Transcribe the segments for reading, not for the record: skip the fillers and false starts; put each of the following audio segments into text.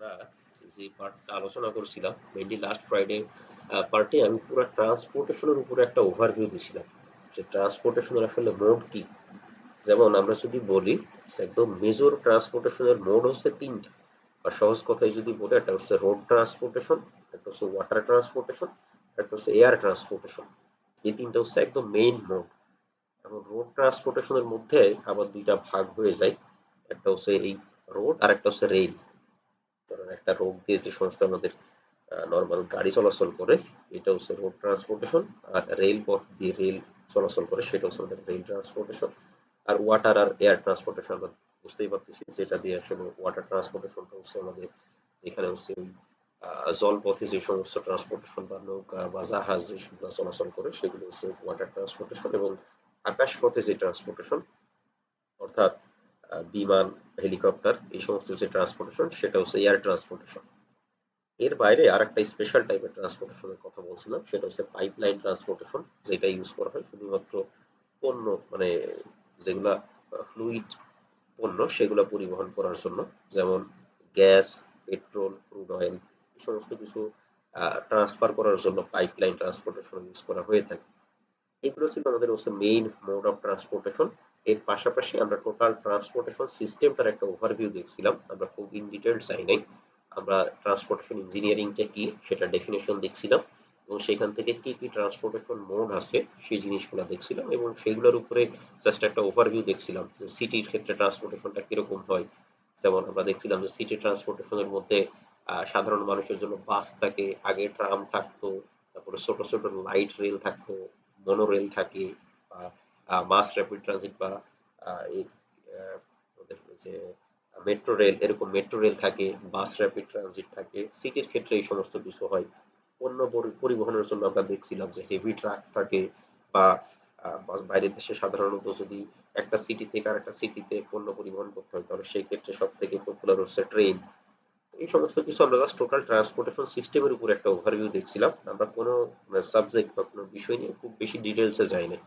আমরা যে পার্টটা আলোচনা করছিলাম মেইনলি লাস্ট ফ্রাইডে পার্টে আমি পুরো ট্রান্সপোর্টেশনের উপরে একটা ওভারভিউ দিছিলাম যে ট্রান্সপোর্টেশনের আসলে মোড কি। যেমন আমরা যদি বলি একদম মেজর ট্রান্সপোর্টেশনের মোড হচ্ছে তিনটা, আর সহজ কথায় যদি বলি একটা হচ্ছে রোড ট্রান্সপোর্টেশন, একটা হচ্ছে ওয়াটার ট্রান্সপোর্টেশন, একটা হচ্ছে এয়ার ট্রান্সপোর্টেশন। এই তিনটা হচ্ছে একদম মেইন মোড। এখন রোড ট্রান্সপোর্টেশনের মধ্যে আবার দুইটা ভাগ হয়ে যায়, একটা হচ্ছে এই রোড আর একটা হচ্ছে রেল। ধরেন একটা রোড দিয়ে যে সমস্ত আমাদের নর্মাল গাড়ি চলাচল করে এটা হচ্ছে রোড ট্রান্সপোর্টেশন, আর রেল পথ দিয়ে রেল চলাচল করে সেটা হচ্ছে আমাদের রেল ট্রান্সপোর্টেশন। আর ওয়াটার আর এয়ার ট্রান্সপোর্টেশন আমরা বুঝতেই পারতেছি যেটা দিয়ে আসলে ওয়াটার ট্রান্সপোর্টেশনটা হচ্ছে আমাদের এখানে হচ্ছে ওই জলপথে যে সমস্ত ট্রান্সপোর্টেশন বা নৌকা বা জাহাজ যেগুলো চলাচল করে সেগুলো হচ্ছে ওয়াটার ট্রান্সপোর্টেশন, এবং আকাশ পথে যে ট্রান্সপোর্টেশন অর্থাৎ বিমান, হেলিকপ্টার এই সমস্ত যে ট্রান্সপোর্টেশন সেটা হচ্ছে এয়ার ট্রান্সপোর্টেশন। এর বাইরে আরেকটা স্পেশাল টাইপের ট্রান্সপোর্টেশনের কথা বলছিলাম সেটা হচ্ছে পাইপলাইন ট্রান্সপোর্টেশন, যেটা ইউজ করা হয় শুধুমাত্র পণ্য মানে যেগুলা ফ্লুইড পণ্য সেগুলো পরিবহন করার জন্য। যেমন গ্যাস, পেট্রোল, ক্রুড অয়েল এই সমস্ত কিছু ট্রান্সফার করার জন্য পাইপলাইন ট্রান্সপোর্টেশন ইউজ করা হয়ে থাকে। এগুলো ছিল আমাদের হচ্ছে মেইন মোড অফ ট্রান্সপোর্টেশন। এর পাশাপাশি আমরা টোটাল ট্রান্সপোর্টেশন সিস্টেমটার একটা ওভারভিউ দেখছিলাম, আমরা খুব ইন ডিটেইল যাই নাই। আমরা ট্রান্সপোর্টেশন ইঞ্জিনিয়ারিংটা কি সেটা ডেফিনেশন দেখছিলাম, এবং সেখান থেকে কি কি ট্রান্সপোর্টেশন মোড আছে সেই জিনিসগুলো দেখছিলাম, এবং সেগুলোর উপরে জাস্ট একটা ওভারভিউ দেখছিলাম যে সিটির ক্ষেত্রে ট্রান্সপোর্টেশনটা কিরকম হয়। যেমন আমরা দেখছিলাম যে সিটি ট্রান্সপোর্টেশনের মধ্যে সাধারণ মানুষের জন্য বাস থাকে, আগে ট্রাম থাকতো, তারপরে ছোট ছোট লাইট রেল থাকতো, মনোরেল থাকে, বা মাস র্যাপিড ট্রানজিট বা এই ওদের যে মেট্রো রেল, এরকম মেট্রো রেল থাকে, বাস র্যাপিড ট্রানজিট থাকে। সিটির ক্ষেত্রে এই সমস্ত কিছু হয়। পণ্য পরিবহনের জন্য আমরা দেখছিলাম যে হেভি ট্রাক থাকে, বা বাইরের দেশে সাধারণত যদি একটা সিটি থেকে আরেকটা সিটিতে পণ্য পরিবহন করতে হয় তাহলে সেই ক্ষেত্রে সব থেকে পপুলার হচ্ছে ট্রেন। এই সমস্ত কিছু আমরা জাস্ট টোটাল ট্রান্সপোর্টেশন সিস্টেমের উপর একটা ওভারভিউ দেখছিলাম, আমরা কোনো সাবজেক্ট বা কোনো বিষয় নিয়ে খুব বেশি ডিটেলসে যাই না।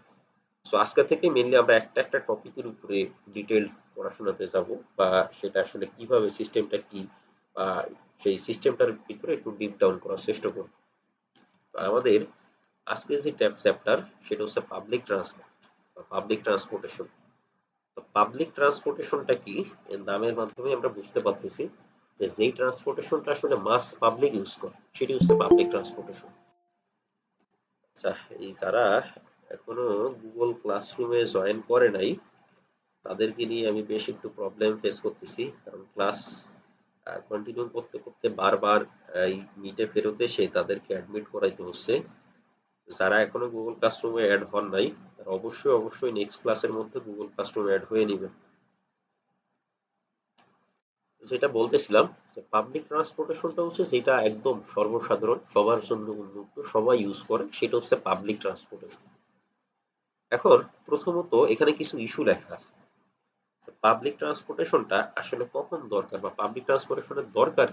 সো আজকে থেকে মেনলি আমরা একটা একটা টপিকের উপরে ডিটেইলড পড়াশোনাতে যাব, বা সেটা আসলে কিভাবে সিস্টেমটা কি, বা সেই সিস্টেমটার ভিতরে একটু ডিপ ডাউন করার চেষ্টা করব। তো আমাদের আজকে যে চ্যাপ্টার সেটা হচ্ছে পাবলিক ট্রান্সপোর্ট বা পাবলিক ট্রান্সপোর্টেশন। তো পাবলিক ট্রান্সপোর্টেশনটা কি, এর নামের মাধ্যমে আমরা বুঝতে পারতেছি যে যেই ট্রান্সপোর্টেশনটা আসলে মাস পাবলিক ইউজ করে সেটি হচ্ছে পাবলিক ট্রান্সপোর্টেশন। আচ্ছা, এই যারা এখনো গুগল ক্লাসরুমে জয়েন করে নাই তাদেরকে নিয়ে আমি বেশ একটু প্রবলেম ফেস করতেছি, কারণ ক্লাস কন্টিনিউ করতে করতে বারবার এই মিটে ফেরত এসে তাদেরকে অ্যাডমিট করাইতে হচ্ছে। যারা এখনো গুগল ক্লাসরুমে অ্যাড হন নাই তারা অবশ্যই অবশ্যই নেক্সট ক্লাসের মধ্যে গুগল ক্লাসরুমে অ্যাড হয়ে নেবেন। যেটা বলতেছিলাম যে পাবলিক ট্রান্সপোর্টেশনটা হচ্ছে যেটা একদম সর্বসাধারণ সবার জন্য উন্মুক্ত, সবাই ইউজ করে, সেটা হচ্ছে পাবলিক ট্রান্সপোর্টেশন। এখন প্রথমত এখানে কিছু ইস্যু লেখা আছে। পাবলিক ট্রান্সপোর্টেশনটা আসলে কখন দরকার, বা পাবলিক ট্রান্সপোর্টেশনের দরকার,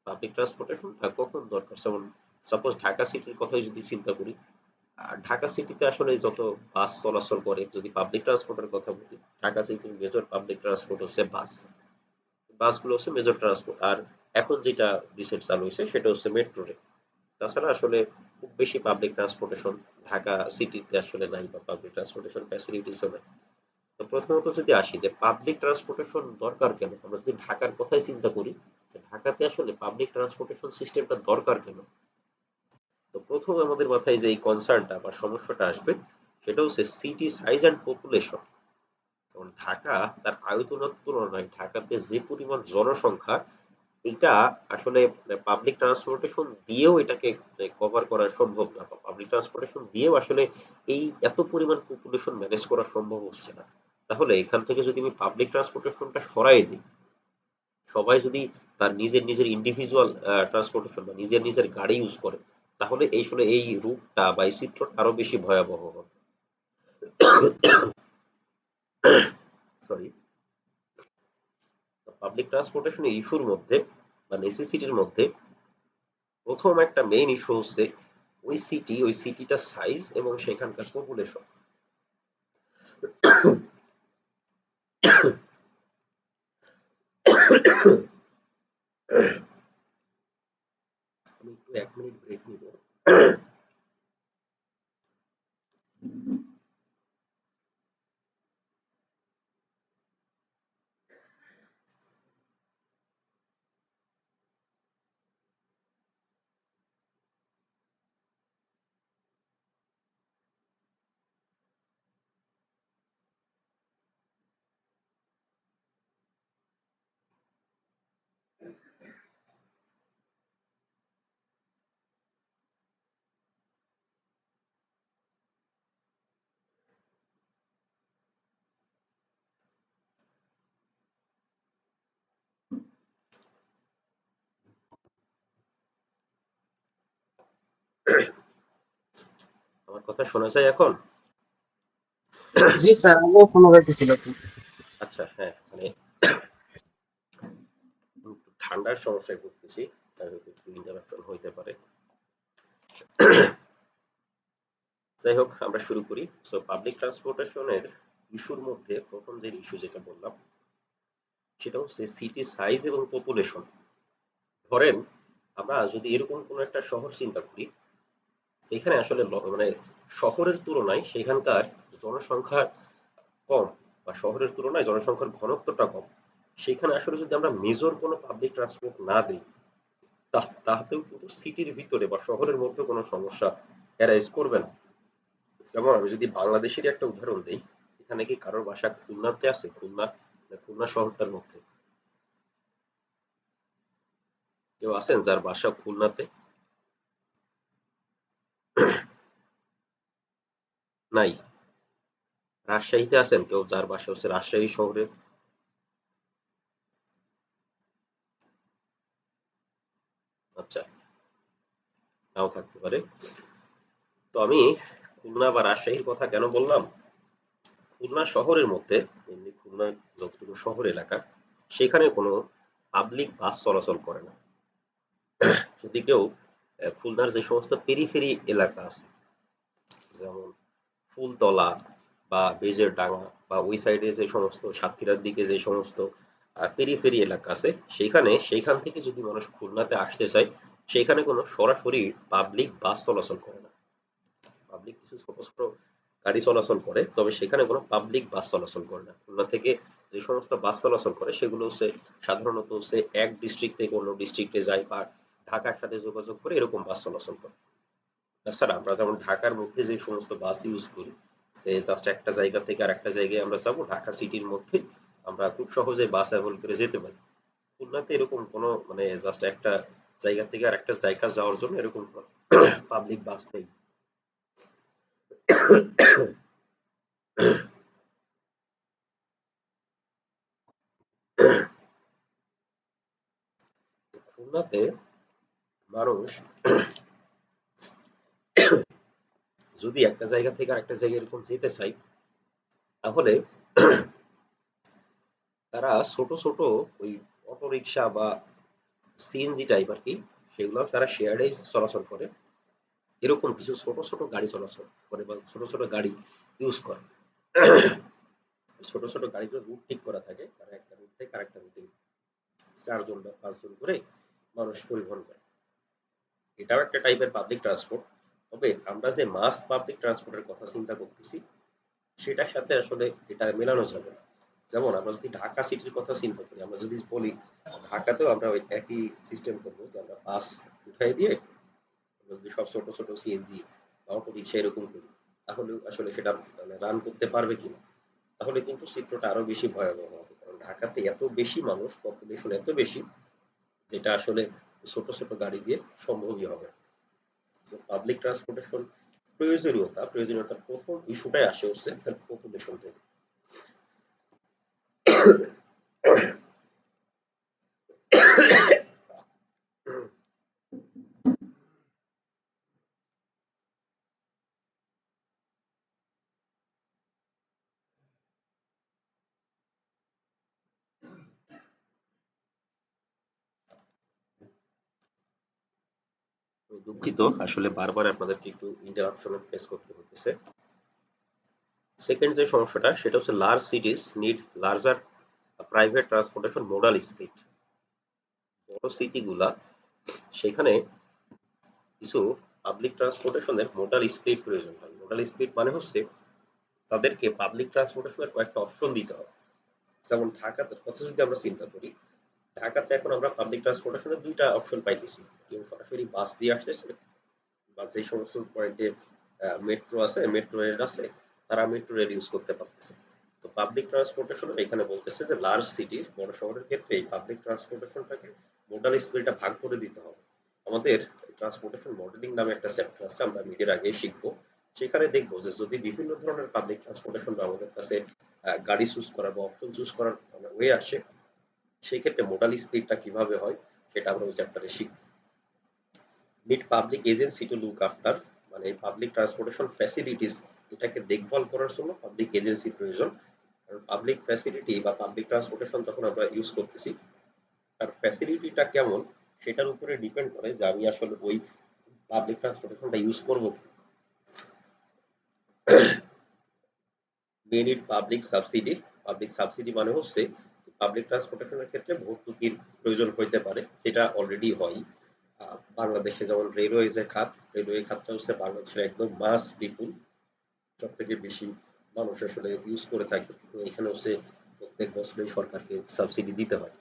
পাবলিক ট্রান্সপোর্টেশনটা কখন দরকার। যেমন সাপোজ ঢাকা সিটির কথাই যদি চিন্তা করি, ঢাকা সিটিতে আসলে যত বাস চলাচল করে, যদি পাবলিক ট্রান্সপোর্টের কথা বলি, ঢাকা সিটির মেজর পাবলিক ট্রান্সপোর্ট হচ্ছে বাস। বাসগুলো হচ্ছে মেজর ট্রান্সপোর্ট। আর এখন যেটা রিসেন্ট চালু হয়েছে সেটা হচ্ছে মেট্রো রেল। তাছাড়া আসলে খুব বেশি পাবলিক ট্রান্সপোর্টেশন ঢাকা সিটিতে আসলে নাই, বা পাবলিক ট্রান্সপোর্টেশন ফ্যাসিলিটিসও নাই। তো প্রথমত যদি আসি যে পাবলিক ট্রান্সপোর্টেশন দরকার কেন, আমরা যদি ঢাকার কথাই চিন্তা করি যে ঢাকাতে আসলে পাবলিক ট্রান্সপোর্টেশন সিস্টেমটা দরকার কেন। তো প্রথম আমাদের মাথায় যে এই কনসার্নটা বা সমস্যাটা আসবে সেটা হচ্ছে সিটি সাইজ অ্যান্ড পপুলেশন। কারণ ঢাকা তার আয়তনের তুলনায় ঢাকাতে যে পরিমাণ জনসংখ্যা, এটা আসলে পাবলিক ট্রান্সপোর্টেশন দিয়েও এটাকে কভার করা সম্ভব না, বা পাবলিক ট্রান্সপোর্টেশন দিয়েও আসলে এই এত পরিমাণ পপুলেশন ম্যানেজ করা সম্ভব হচ্ছে না। তাহলে এখান থেকে যদি আমি পাবলিক ট্রান্সপোর্টেশনটা সরাই দিই, সবাই যদি তার নিজের নিজের ইন্ডিভিজুয়াল ট্রান্সপোর্টেশন বা নিজের নিজের গাড়ি ইউজ করে, তাহলে এই আসলে এই রূপটা বা এই চিত্রটা আরো বেশি ভয়াবহ হবে। সরি। পাবলিক ট্রান্সপোর্টেশনের ইস্যুর মধ্যে বা নেসেসিটির মধ্যে প্রথম একটা মেইন ইস্যু হচ্ছে ওই সিটিটা সাইজ এবং সেখানকার পপুলেশন। মিনিট ব্রেক নিব। আমার কথা শোনা যায় এখন? জি স্যার, আগেও ফোন রাখতেছিল আপনি। আচ্ছা, হ্যাঁ, মানে একটু ঠান্ডার সমস্যায় ভুগতেছি, তাই হয়তো একটু ইন্টারাপশন হইতে পারে। যাই হোক, আমরা শুরু করি। সো পাবলিক ট্রান্সপোর্টেশনের ইস্যুর মধ্যে প্রথম যে ইস্যু যেটা বললাম, সেটা হচ্ছে সিটি সাইজ এবং পপুলেশন। ধরেন আমরা যদি এরকম কোনো একটা শহর চিন্তা করি, সেখানে আসলে মানে শহরের তুলনায় সেখানকার জনসংখ্যা কম, বা শহরের তুলনায় জনসংখ্যার ঘনত্বটা কম। সেখানে আসলে যদি আমরা মেজর কোনো পাবলিক ট্রান্সপোর্ট না দিই, তাতেও কিন্তু সিটির ভিতরে বা শহরের মধ্যে কোনো সমস্যা অ্যারাইজ করবে না। যেমন আমি যদি বাংলাদেশেরই একটা উদাহরণ দিই, এখানে কি কারোর বাসা খুলনাতে আছে? খুলনা শহরটার মধ্যে কেউ আছেন যার বাসা খুলনাতে? নাই। রাজশাহীতে আছেন কেউ যার বাসা হচ্ছে রাজশাহী শহরে? আচ্ছা, নাও থাকতে পারে। তো আমি খুলনা বা রাজশাহীর কথা কেন বললাম? খুলনা শহরের মধ্যে, এমনি খুলনা যতটুকু শহর এলাকা, সেখানে কোনো পাবলিক বাস চলাচল করে না। যদি কেউ খুলনার যে সমস্ত পেরিফেরি এলাকা আছে, যেমন ফুলতলা বা বেজেরডাঙ্গা বা ওই সাইডে যে সমস্ত সাতক্ষীরার দিকে যে সমস্ত পেরিফেরি এলাকা আছে, সেইখান থেকে যদি মানুষ খুলনাতে আসতে চায়, সেইখানে কোনো সরাসরি পাবলিক বাস চলাচল করে না। পাবলিক কিছু ছোট ছোট গাড়ি চলাচল করে, তবে সেখানে কোনো পাবলিক বাস চলাচল করে না। খুলনা থেকে যে সমস্ত বাস চলাচল করে সেগুলো হচ্ছে সাধারণত হচ্ছে এক ডিস্ট্রিক্ট থেকে অন্য ডিস্ট্রিক্টে যায়, বা ঢাকার সাথে যোগাযোগ করে এরকম বাস চলাচল করে। তাছাড়া আমরা যেমন ঢাকার মধ্যে যে সমস্ত বাস ইউজ করি, সে জাস্ট একটা জায়গা থেকে আর একটা জায়গায় আমরা যাবো, ঢাকা সিটির মধ্যে আমরা খুব সহজে বাস অ্যাভয়েড করে যেতে পারি। খুলনাতে এরকম কোনো মানে জাস্ট একটা জায়গা থেকে আর একটা জায়গা যাওয়ার জন্য এরকম পাবলিক বাস নেই। খুলনাতে মানুষ যদি একটা জায়গা থেকে আর একটা জায়গায় এরকম যেতে চাই, তাহলে তারা ছোট ছোট ওই অটো রিক্সা বা সিএনজি টাইপ আর কি, সেগুলো তারা শেয়ারেই চলাচল করে। এরকম কিছু ছোট ছোট গাড়ি চলাচল করে বা ছোট ছোট গাড়ি ইউজ করে। ছোট ছোট গাড়িগুলো রুট ঠিক করা থাকে, তারা একটা রুট থেকে আরেকটা রুটে 4 জন বা 5 জন করে মানুষ পরিবহন করে। এটাও একটা টাইপের পাবলিক ট্রান্সপোর্ট। তবে আমরা যে মাস পাবলিক ট্রান্সপোর্টের কথা চিন্তা করতেছি, সেটার সাথে আসলে এটা মেলানো যাবে না। যেমন আমরা যদি ঢাকা সিটির কথা চিন্তা করি, আমরা যদি বলি ঢাকাতেও আমরা ওই একই সিস্টেম করবো, যে আমরা বাস উঠাই দিয়ে আমরা যদি সব ছোট ছোট সিএনজি বা অটো রিক্সা এরকম করি, তাহলে আসলে সেটা মানে রান করতে পারবে কিনা? তাহলে কিন্তু চিত্রটা আরো বেশি ভয়াবহ হবে, কারণ ঢাকাতে এত বেশি মানুষ, পপুলেশন এত বেশি, যেটা আসলে ছোট ছোট গাড়ি দিয়ে সম্ভবই হবে। পাবলিক ট্রান্সপোর্টেশন প্রয়োজনীয়তার প্রথম ইস্যুটাই আসে হচ্ছে তার পপুলেশন থেকে। দুঃখিত, আসলে বারবার আপনাদেরকে একটু ইন্টারাপশন ফেস করতে হতেছে। সেকেন্ড যে সমস্যাটা, সেটা হচ্ছে large সিটিজ need larger private transportation modal split. বড় সিটি গুলা, সেখানে কিছু পাবলিক ট্রান্সপোর্টেশনের মোডাল স্পিড প্রয়োজন হয়। মোডাল স্পিড মানে হচ্ছে তাদেরকে পাবলিক ট্রান্সপোর্টেশনের কয়েকটা অপশন দিতে হবে। যেমন ঢাকাতে কথা যদি আমরা চিন্তা করি, ঢাকাতে এখন আমরা পাবলিক ট্রান্সপোর্টেশনের ২ টা অপশন পাইতেছি। কেউ সরাসরি বাস দিয়ে আসতেছে বা যে সমস্ত পয়েন্টে মেট্রো আছে, মেট্রো রেল আছে, তারা মেট্রো রেল ইউজ করতে পারতেছে। তো পাবলিক ট্রান্সপোর্টেশন এখানে বলতেছে যে লার্জ সিটি, বড় শহরের ক্ষেত্রে এই পাবলিক ট্রান্সপোর্টেশনটাকে মোডাল স্পিডটা ভাগ করে দিতে হবে। আমাদের ট্রান্সপোর্টেশন মডেলিং নামে একটা চ্যাপ্টার আছে, আমরা মিডের আগেই শিখবো। সেখানে দেখবো যে যদি বিভিন্ন ধরনের পাবলিক ট্রান্সপোর্টেশন আমাদের কাছে গাড়ি চুজ করার বা অপশন চুজ করার ওয়ে আসে, সেই ক্ষেত্রে মোডাল স্পিডটা কিভাবে হয় সেটা আমরা ওই চ্যাপ্টারে শিখবো। Need public agency to look after, মানে পাবলিক ট্রান্সপোর্টেশন ফ্যাসিলিটিস এটাকে দেখভাল করার জন্য পাবলিক এজেন্সি প্রয়োজন। কারণ পাবলিক ফ্যাসিলিটি বা পাবলিক ট্রান্সপোর্টেশন যখন আমরা ইউজ করতেছি, তার ফ্যাসিলিটিটা কেমন সেটার উপরে ডিপেন্ড করে যে আমি আসলে ওই পাবলিক ট্রান্সপোর্টেশনটা ইউজ করবো। May need public subsidy. Public subsidy মানে হচ্ছে পাবলিক ট্রান্সপোর্টেশনের ক্ষেত্রে ভর্তুকির প্রয়োজন হইতে পারে, সেটা অলরেডি হয়। বাংলাদেশে যেমন রেলওয়েজের খাত, রেলওয়ে খাতটা হচ্ছে বাংলাদেশের একদম মাস বিপুল, সব থেকে বেশি মানুষ আসলে ইউজ করে থাকে। তো এখানে হচ্ছে প্রত্যেক বছরই সরকারকে সাবসিডি দিতে হয়।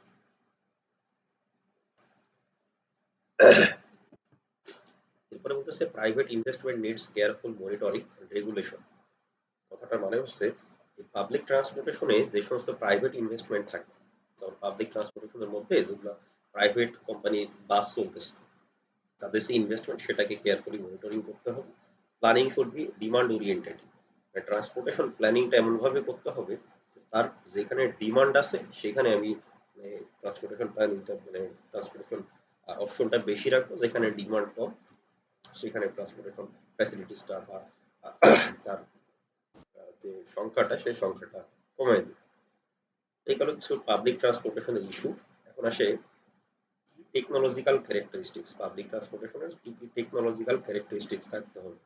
এরপরে বলতেছে private investment needs careful monitoring regulation. কথাটার মানে হচ্ছে পাবলিক ট্রান্সপোর্টেশনে যে সমস্ত প্রাইভেট ইনভেস্টমেন্ট থাকে, যেমন পাবলিক ট্রান্সপোর্টেশনের মধ্যে যেগুলো প্রাইভেট কোম্পানি বাস চলতেছে, তাদের যে ইনভেস্টমেন্ট সেটাকে কেয়ারফুলি মনিটরিং করতে হবে। Planning should be demand oriented. Transportation প্ল্যানিংটা এমনভাবে করতে হবে তার যেখানে ডিমান্ড আছে সেখানে আমি ট্রান্সপোর্টেশন প্ল্যানিংটা ট্রান্সপোর্টেশন অপশনটা বেশি রাখবো, যেখানে ডিমান্ড কম সেখানে ট্রান্সপোর্টেশন ফ্যাসিলিটিসটা বা তার যে সংখ্যাটা সেই সংখ্যাটা কমায় দিই। এই কারণে কিছু পাবলিক ট্রান্সপোর্টেশনের ইস্যু। এখন আসে টেকনোলজিক্যাল ক্যারেক্টারিস্টিক্স। পাবলিক ট্রান্সপোর্টেশনের কি কি টেকনোলজিক্যাল ক্যারেক্টারিস্টিক্স থাকতে হবে?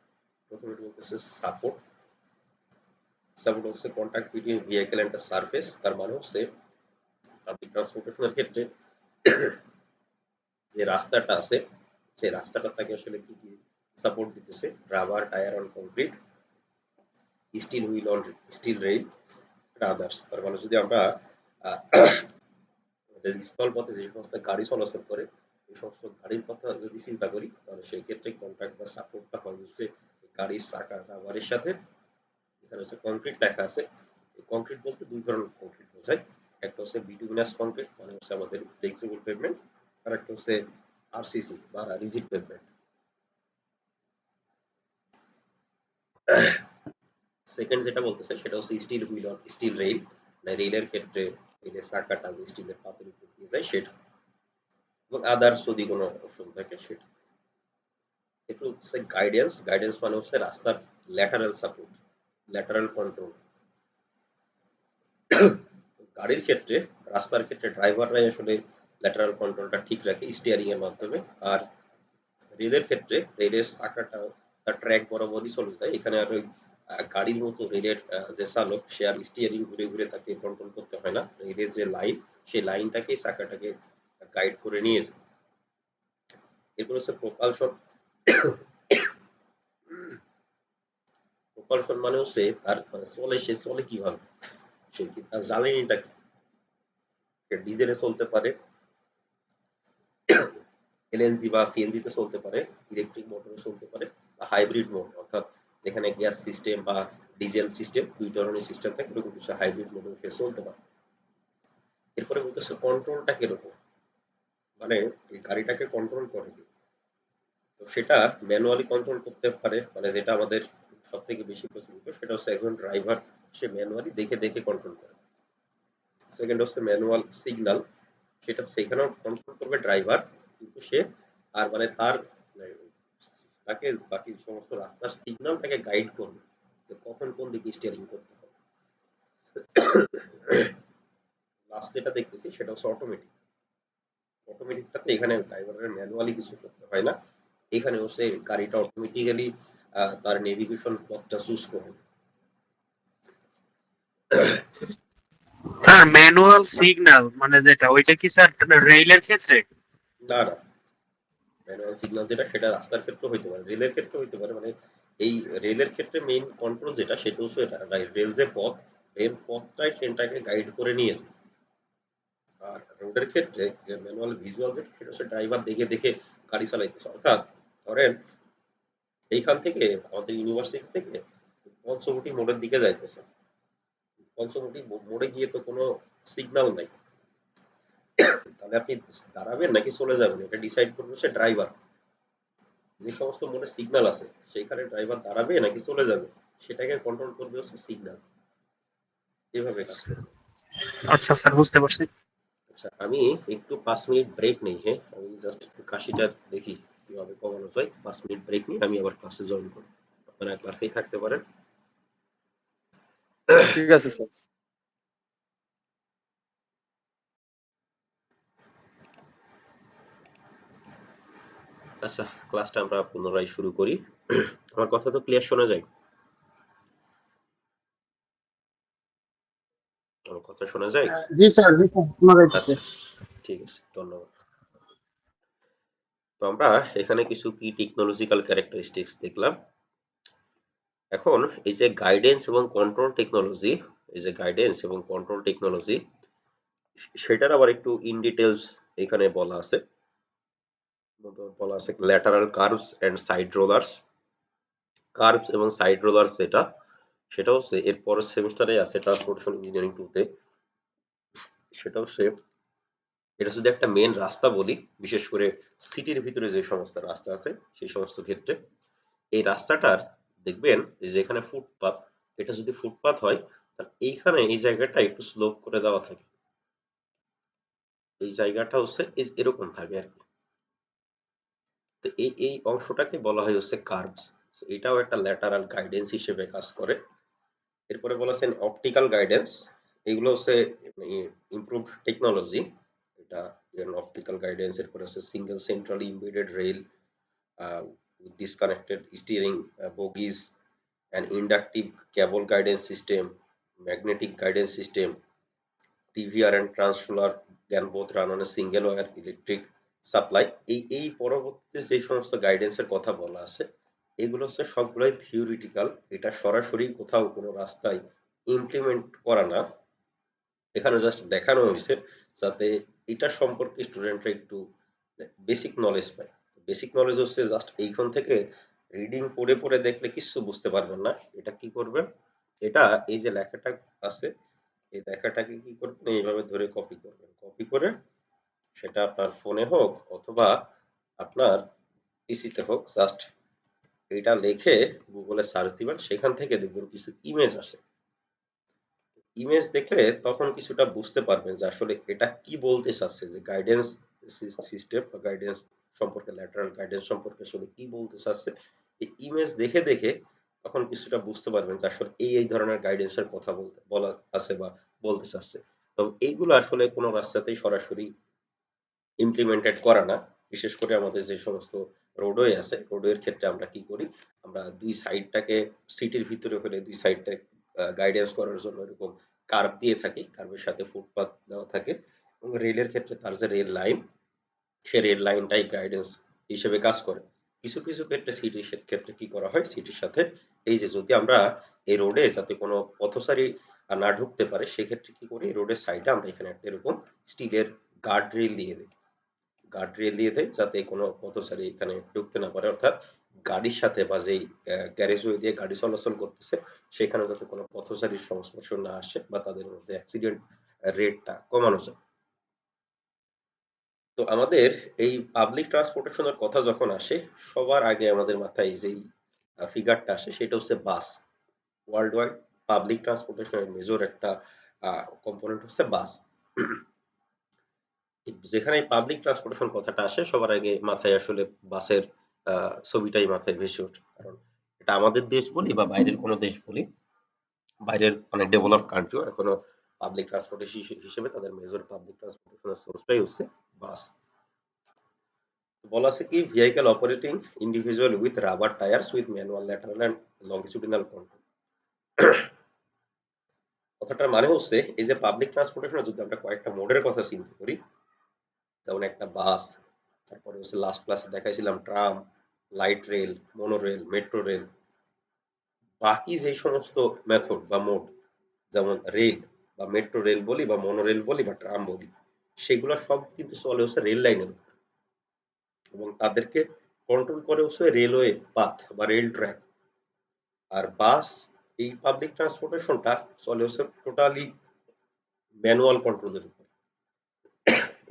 প্রথমে বলতেছে সাপোর্ট। সাপোর্ট হচ্ছে contact between vehicle and the surface. তার মানে হচ্ছে পাবলিক ট্রান্সপোর্টেশনের ক্ষেত্রে যে রাস্তাটা আছে সেই রাস্তাটা তাকে আসলে কি কি সাপোর্ট দিতেছে, rubber tyre on concrete, steel wheel on steel rail, others. তার মানে যদি আমরা স্থল পথে যে সমস্ত গাড়ি চলাচল করে এই সমস্ত গাড়ির কথা যদি চিন্তা করি, তাহলে সেই ক্ষেত্রে কন্ট্রাক্ট বা সাপোর্টটা হয় হচ্ছে গাড়ির চাকা রাবারের সাথে। এখানে হচ্ছে কংক্রিট লেখা আছে। এই কংক্রিট বলতে ২ ধরনের কংক্রিট বোঝায়। একটা হচ্ছে বিটুমিনাস কংক্রিট, মানে হচ্ছে আমাদের ফ্লেক্সিবল পেভমেন্ট, আর একটা হচ্ছে আরসিসি বা রিজিড পেভমেন্ট। সেকেন্ড যেটা বলতেছে সেটা হচ্ছে steel wheel on steel rail, মানে রেলের ক্ষেত্রে রেলের চাকাটা যে স্টিলের পাতের উপর দিয়ে যায় সেটা, এবং আদার্স যদি কোনো অপশন থাকে সেটা। এরপর হচ্ছে গাইডেন্স। গাইডেন্স মানে হচ্ছে রাস্তার ল্যাটারাল সাপোর্ট, ল্যাটারাল কন্ট্রোল। গাড়ির ক্ষেত্রে, রাস্তার ক্ষেত্রে ড্রাইভাররাই আসলে ল্যাটারাল কন্ট্রোলটা ঠিক রাখে স্টিয়ারিং এর মাধ্যমে। আর রেলের ক্ষেত্রে রেলের চাকাটা তার ট্র্যাক বরাবরই চলে যায়। এখানে আর ওই গাড়ির মতো রেলের যে চালক সে আর স্টিয়ারিং ঘুরে ঘুরে তাকে কন্ট্রোল করতে হয় না। রেলের যে লাইন সেই লাইনটাকেই চাকাটাকে গাইড করে নিয়ে যায়। এরপর হচ্ছে প্রপালশন। প্রপালশন মানে হচ্ছে তার মানে চলে, সে চলে কিভাবে, সে কি তার জ্বালানিটা কি, সে ডিজেলে চলতে পারে, এলএনজি বা সিএনজি তে চলতে পারে, ইলেকট্রিক মোটরে চলতে পারে, বা হাইব্রিড মোড, অর্থাৎ যেখানে গ্যাস সিস্টেম বা ডিজেল সিস্টেম ২ ধরনের সিস্টেম থাকে, এরকম কিছু হাইব্রিড মোডে সে চলতে পারে। এরপরে বলতেছে কন্ট্রোলটা কিরকম, মানে এই গাড়িটাকে কন্ট্রোল করে কি? তো সেটা ম্যানুয়ালি কন্ট্রোল করতে পারে, মানে যেটা আমাদের সব থেকে বেশি প্রচলিত সেটা হচ্ছে একজন ড্রাইভার সে ম্যানুয়ালি দেখে দেখে কন্ট্রোল করে। সেকেন্ড হচ্ছে ম্যানুয়াল সিগন্যাল, সেটা সেখানেও কন্ট্রোল করবে ড্রাইভার, কিন্তু সে আর মানে তার মানে তাকে বাকি সমস্ত রাস্তার সিগন্যাল তাকে গাইড করবে যে কখন কোন দিকে স্টিয়ারিং করতে হবে। লাস্ট যেটা দেখতেছি সেটা হচ্ছে অটোমেটিক। অটোমেটিকটাতে এখানে ড্রাইভারের ম্যানুয়ালি কিছু করতে হয় না, এখানে হচ্ছে গাড়িটা অটোমেটিক্যালি তার নেভিগেশন পথটা চুজ করবে। স্যার ম্যানুয়াল সিগন্যাল মানে যেটা ওইটা কি স্যার রেলের ক্ষেত্রে? না না, ম্যানুয়াল সিগন্যাল যেটা সেটা রাস্তার ক্ষেত্রে হইতে পারে, রেলের ক্ষেত্রে হইতে পারে। মানে এই রেলের ক্ষেত্রে মেইন কন্ট্রোল যেটা সেটা হচ্ছে এটা রেল যে পথ, রেল পথটাই ট্রেনটাকে গাইড করে নিয়েছে। আর রোডের ক্ষেত্রে যে ম্যানুয়াল ভিজুয়াল যেটা সেটা হচ্ছে ড্রাইভার দেখে দেখে গাড়ি চালাইতেছে। অর্থাৎ ধরেন এইখান থেকে আমাদের ইউনিভার্সিটি থেকে পঞ্চবটি মোড়ের দিকে যাইতেছে, পঞ্চবটি মোড়ে গিয়ে তো কোনো সিগন্যাল নাই, তাহলে আপনি দাঁড়াবেন নাকি চলে যাবেন এটা ডিসাইড করবে হচ্ছে ড্রাইভার। যে সমস্ত মোড়ে সিগন্যাল আছে সেইখানে ড্রাইভার দাঁড়াবে নাকি চলে যাবে সেটাকে কন্ট্রোল করবে হচ্ছে সিগন্যাল। এভাবে কাজ করবে। আচ্ছা স্যার, বুঝতে পারছি। আচ্ছা, আমি একটু 5 মিনিট ব্রেক নেই। হ্যাঁ, আমি জাস্ট একটু কাশিটা দেখি কিভাবে কমানো যায়। 5 মিনিট ব্রেক নিয়ে আমি আবার ক্লাসে জয়েন করবো। আপনারা ক্লাসেই থাকতে পারেন। ঠিক আছে স্যার। আচ্ছা, ক্লাসটা আমরা পুনরায় শুরু করি। আমার কথা তো ক্লিয়ার শোনা যায়? আমার কথা শোনা যায়? জি স্যার, জি স্যার, শোনা যাইতেছে। আচ্ছা, ঠিক আছে, ধন্যবাদ। তো আমরা এখানে কিছু কি টেকনোলজিক্যাল ক্যারেক্টারিস্টিক্স দেখলাম। এখন এই যে গাইডেন্স এবং কন্ট্রোল টেকনোলজি, এই যে গাইডেন্স এবং কন্ট্রোল টেকনোলজি সেটার আবার একটু ইন ডিটেলস এখানে বলা আছে। বলা আছে lateral curves and side rollers. Curves এবং সাইড রোলার্স যেটা সেটা হচ্ছে এর পরের সেমিস্টারে আছে ট্রান্সপোর্টেশন ইঞ্জিনিয়ারিং 2 তে। সেটা হচ্ছে এটা যদি একটা মেন রাস্তা বলি, বিশেষ করে সিটির ভিতরে যে সমস্ত রাস্তা আছে সেই সমস্ত ক্ষেত্রে এই রাস্তাটার দেখবেন যে এখানে ফুটপাত, এটা যদি ফুটপাত হয় তাহলে এইখানে এই জায়গাটা একটু স্লোপ করে দেওয়া থাকে। এই জায়গাটা হচ্ছে এরকম থাকে আর কি। তো এই অংশটাকে বলা হয় হচ্ছে কার্ভস। এটাও একটা ল্যাটারাল গাইডেন্স হিসেবে কাজ করে। এরপরে বলেছেন অপটিক্যাল গাইডেন্স। এগুলো হচ্ছে ইমপ্রুভড টেকনোলজি। এটা অপটিক্যাল গাইডেন্স। এরপরে হচ্ছে single centrally embedded rail with disconnected steering bogies and inductive cable guidance system, magnetic guidance system, TVR and transsolar can both run on a single wire electric supply। এই পরবর্তীতে যে সমস্ত গাইডেন্সের কথা বলা আছে এগুলো হচ্ছে সবগুলোই থিওরিটিক্যাল। এটা সরাসরি কোথাও কোনো রাস্তায় ইমপ্লিমেন্ট করা না, এখানে জাস্ট দেখানো হয়েছে যাতে এটা সম্পর্কে স্টুডেন্টরা একটু বেসিক নলেজ পায়। বেসিক নলেজ হচ্ছে জাস্ট এইখান থেকে রিডিং পড়ে পড়ে দেখলে কিছু বুঝতে পারবেন না। এটা কি করবেন, এটা এই যে লেখাটা আছে এই লেখাটাকে কি করবেন এইভাবে ধরে কপি করবেন, কপি করে সেটা আপনার ফোনে হোক অথবা আপনার পিসিতে হোক জাস্ট এটা লিখে গুগলে সার্চ দিবেন, সেখান থেকে দেখবেন কিছু ইমেজ আসে। ইমেজ দেখলে তখন কিছুটা বুঝতে পারবেন যে আসলে এটা কি বলতে চাচ্ছে, যে গাইডেন্স সিস্টেম বা গাইডেন্স সম্পর্কে, ল্যাটারাল গাইডেন্স সম্পর্কে আসলে কি বলতে চাচ্ছে। এই ইমেজ দেখে দেখে তখন কিছুটা বুঝতে পারবেন যে আসলে এই ধরনের গাইডেন্সের কথা বলা আছে বা বলতে চাচ্ছে। তবে এইগুলো আসলে কোনো রাস্তাতেই সরাসরি ইমপ্লিমেন্টেড করা না। বিশেষ করে আমাদের যে সমস্ত রোডওয়ে আছে রোডওয়ের ক্ষেত্রে আমরা কি করি, আমরা দুই সাইডটাকে সিটির ভিতরে হলে দুই সাইডটা গাইডেন্স করার জন্য এরকম কার্ভ দিয়ে থাকি, কার্ভের সাথে ফুটপাথ দেওয়া থাকে। এবং রেলের ক্ষেত্রে তার যে রেল লাইন সে রেল লাইনটাই গাইডেন্স হিসেবে কাজ করে। কিছু কিছু ক্ষেত্রে সিটির ক্ষেত্রে কি করা হয়, সিটির সাথে এই যে যদি আমরা এই রোডে যাতে কোনো পথচারী না ঢুকতে পারে সেক্ষেত্রে কি করি, রোডের সাইডে আমরা এখানে একটা এরকম স্টিলের গার্ড রেল দিয়ে দিই, গার্ড রেল দিয়ে দেয় যাতে কোনো পথচারী এখানে ঢুকতে না পারে। অর্থাৎ গাড়ির সাথে বা যেই গ্যারেজওয়ে দিয়ে গাড়ি চলাচল করতেছে সেখানে যাতে কোনো পথচারীর সংস্পর্শ না আসে বা তাদের মধ্যে অ্যাক্সিডেন্ট রেটটা কমানো যায়। তো আমাদের এই পাবলিক ট্রান্সপোর্টেশনের কথা যখন আসে সবার আগে আমাদের মাথায় যেই ফিগারটা আসে সেটা হচ্ছে বাস। ওয়ার্ল্ড ওয়াইড পাবলিক ট্রান্সপোর্টেশনের মেজর একটা কম্পোনেন্ট হচ্ছে বাস। যেখানে পাবলিক ট্রান্সপোর্টেশন কথাটা আসে সবার আগে মাথায় আসলে বাসের ছবিটাই মাথায় ভেসে ওঠে। কারণ এটা আমাদের দেশ বলি বা বাইরের কোনো দেশ বলি, বাইরের অনেক ডেভেলপ কান্ট্রিও এখনো পাবলিক ট্রান্সপোর্টেশন হিসেবে তাদের মেজর পাবলিক ট্রান্সপোর্টেশনের সোর্সটাই হচ্ছে বাস। বলা আছে কি vehicle operating individual with rubber tyres with manual lateral and longitudinal control. কথাটার মানে হচ্ছে এই যে পাবলিক ট্রান্সপোর্টেশনে যদি আমরা কয়েকটা মোডের কথা চিন্তা করি, যেমন একটা বাস, তারপরে হচ্ছে লাস্ট ক্লাসে দেখাইছিলাম tram, light rail, monorail, metro rail. বাকি যে সমস্ত মেথড বা মোড, যেমন রেল বা মেট্রো রেল বলি বা মনোরেল বলি বা ট্রাম বলি, সেগুলো সব কিন্তু চলে হচ্ছে রেল লাইনের উপর, এবং তাদেরকে কন্ট্রোল করে হচ্ছে রেলওয়ে পাথ বা রেল ট্র্যাক। আর বাস, এই পাবলিক ট্রান্সপোর্টেশনটা চলে হচ্ছে টোটালি ম্যানুয়াল কন্ট্রোলের উপর।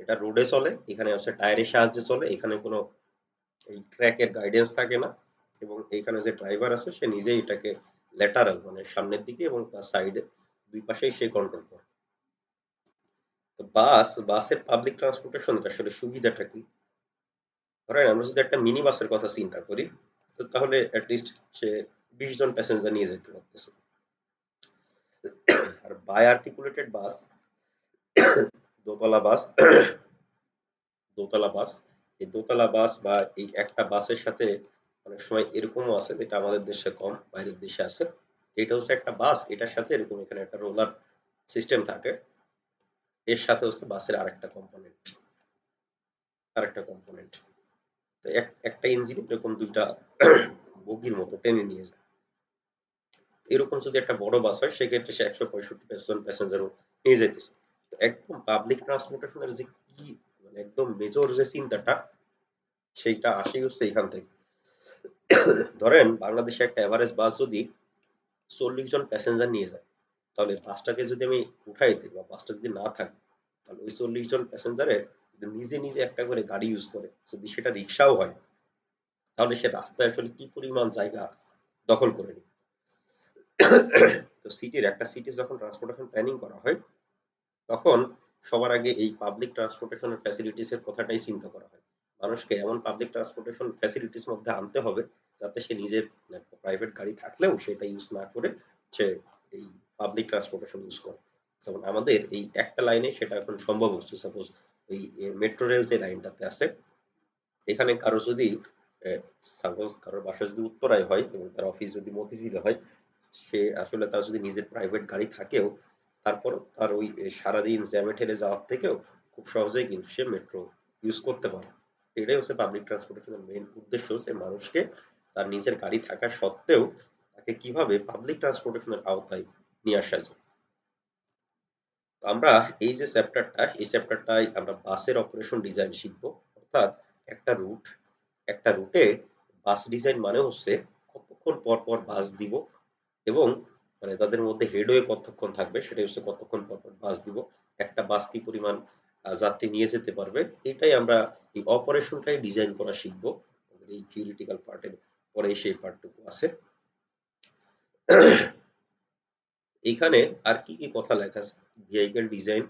এটা রোডে চলে, এখানে হচ্ছে টায়ারের সাহায্যে চলে, এখানে কোনো এই ট্র্যাকের গাইডেন্স থাকে না, এবং এইখানে যে ড্রাইভার আছে সে নিজেই এটাকে ল্যাটারাল মানে সামনের দিকে এবং তার সাইডে দুই পাশেই সে কন্ট্রোল করে। তো বাসের পাবলিক ট্রান্সপোর্টেশন আসলে সুবিধাটা কি? ধরেন আমরা যদি একটা মিনি বাসের কথা চিন্তা করি, তো তাহলে অ্যাটলিস্ট সে 20 জন প্যাসেঞ্জার নিয়ে যেতে পারতেছে। আর বাই আর্টিকুলেটেড বাস, দোতলা বাস, দোতলা বাস, এই দোতলা বাস বা এই একটা বাসের সাথে অনেক সময় এরকমও আছে, যেটা আমাদের দেশে কম, বাইরের দেশে আছে। এটা হচ্ছে একটা বাস, এটার সাথে এরকম এখানে একটা রোলার সিস্টেম থাকে, এর সাথে হচ্ছে বাসের আরেকটা কম্পোনেন্ট। তো একটা ইঞ্জিন এরকম দুইটা বগির মতো টেনে নিয়ে যায়। এরকম যদি একটা বড় বাস হয় সেক্ষেত্রে সে 165 জন প্যাসেঞ্জারও নিয়ে যাইতেছে। তো একদম পাবলিক ট্রান্সপোর্টেশনের যে কি, মানে একদম মেজর যে চিন্তাটা, সেইটা আসে হচ্ছে এখান থেকে। ধরেন বাংলাদেশে একটা এভারেজ বাস যদি 40 জন প্যাসেঞ্জার নিয়ে যায়, তাহলে বাসটাকে যদি আমি উঠাই দিই বা বাসটা যদি না থাকে, তাহলে ওই 40 জন প্যাসেঞ্জারে নিজে নিজে একটা করে গাড়ি ইউজ করে, যদি সেটা রিক্সাও হয়, তাহলে সে রাস্তায় আসলে কি পরিমাণ জায়গা দখল করে নেবে। তো একটা সিটি যখন ট্রান্সপোর্টেশন প্ল্যানিং করা হয়, তখন সবার আগে এই পাবলিক ট্রান্সপোর্টেশনের ফ্যাসিলিটিস এর কথাটাই চিন্তা করা হয়। মানুষকে এমন পাবলিক ট্রান্সপোর্টেশন ফ্যাসিলিটিস মধ্যে আনতে হবে যাতে সে নিজের প্রাইভেট গাড়ি থাকলেও সেটা ইউজ না করে সে এই পাবলিক ট্রান্সপোর্টেশন ইউজ করে। যেমন আমাদের এই একটা লাইনে সেটা এখন সম্ভব হচ্ছে। সাপোজ এই মেট্রো রেল যে লাইনটাতে আছে, এখানে কারো যদি সাপোজ কারোর বাসা যদি উত্তরায় হয় এবং তার অফিস যদি মতিঝিলে হয়, সে আসলে তার যদি নিজের প্রাইভেট গাড়ি থাকেও, তারপর তার ওই সারাদিন জ্যামে ঠেলে যাওয়ার থেকেও খুব সহজেই কিন্তু সে মেট্রো ইউজ করতে পারে। এটাই হচ্ছে পাবলিক ট্রান্সপোর্টেশনের মেইন উদ্দেশ্য, যে মানুষকে তার নিজের গাড়ি থাকা সত্ত্বেও তাকে কিভাবে পাবলিক ট্রান্সপোর্টেশনের আওতায় নিয়ে আসা যায়। তো আমরা এই চ্যাপ্টারটাই আমরা বাসের অপারেশন ডিজাইন শিখব। অর্থাৎ একটা রুট, একটা রুটে বাস ডিজাইন মানে হচ্ছে কতক্ষণ পর পর বাস দিব, এবং মানে তাদের মধ্যে হেডওয়ে কতক্ষণ থাকবে সেটাই হচ্ছে কতক্ষণ পর পর বাস দিব, একটা বাস কি পরিমাণ যাত্রী নিয়ে যেতে পারবে। এটাই আমরা এই অপারেশনটাই ডিজাইন করা শিখব। এই থিওরিটিক্যাল পার্টের পরে সেই পার্টটুকু আছে। এখানে আর কি কি কথা লেখা আছে? ভেহিকল ডিজাইন,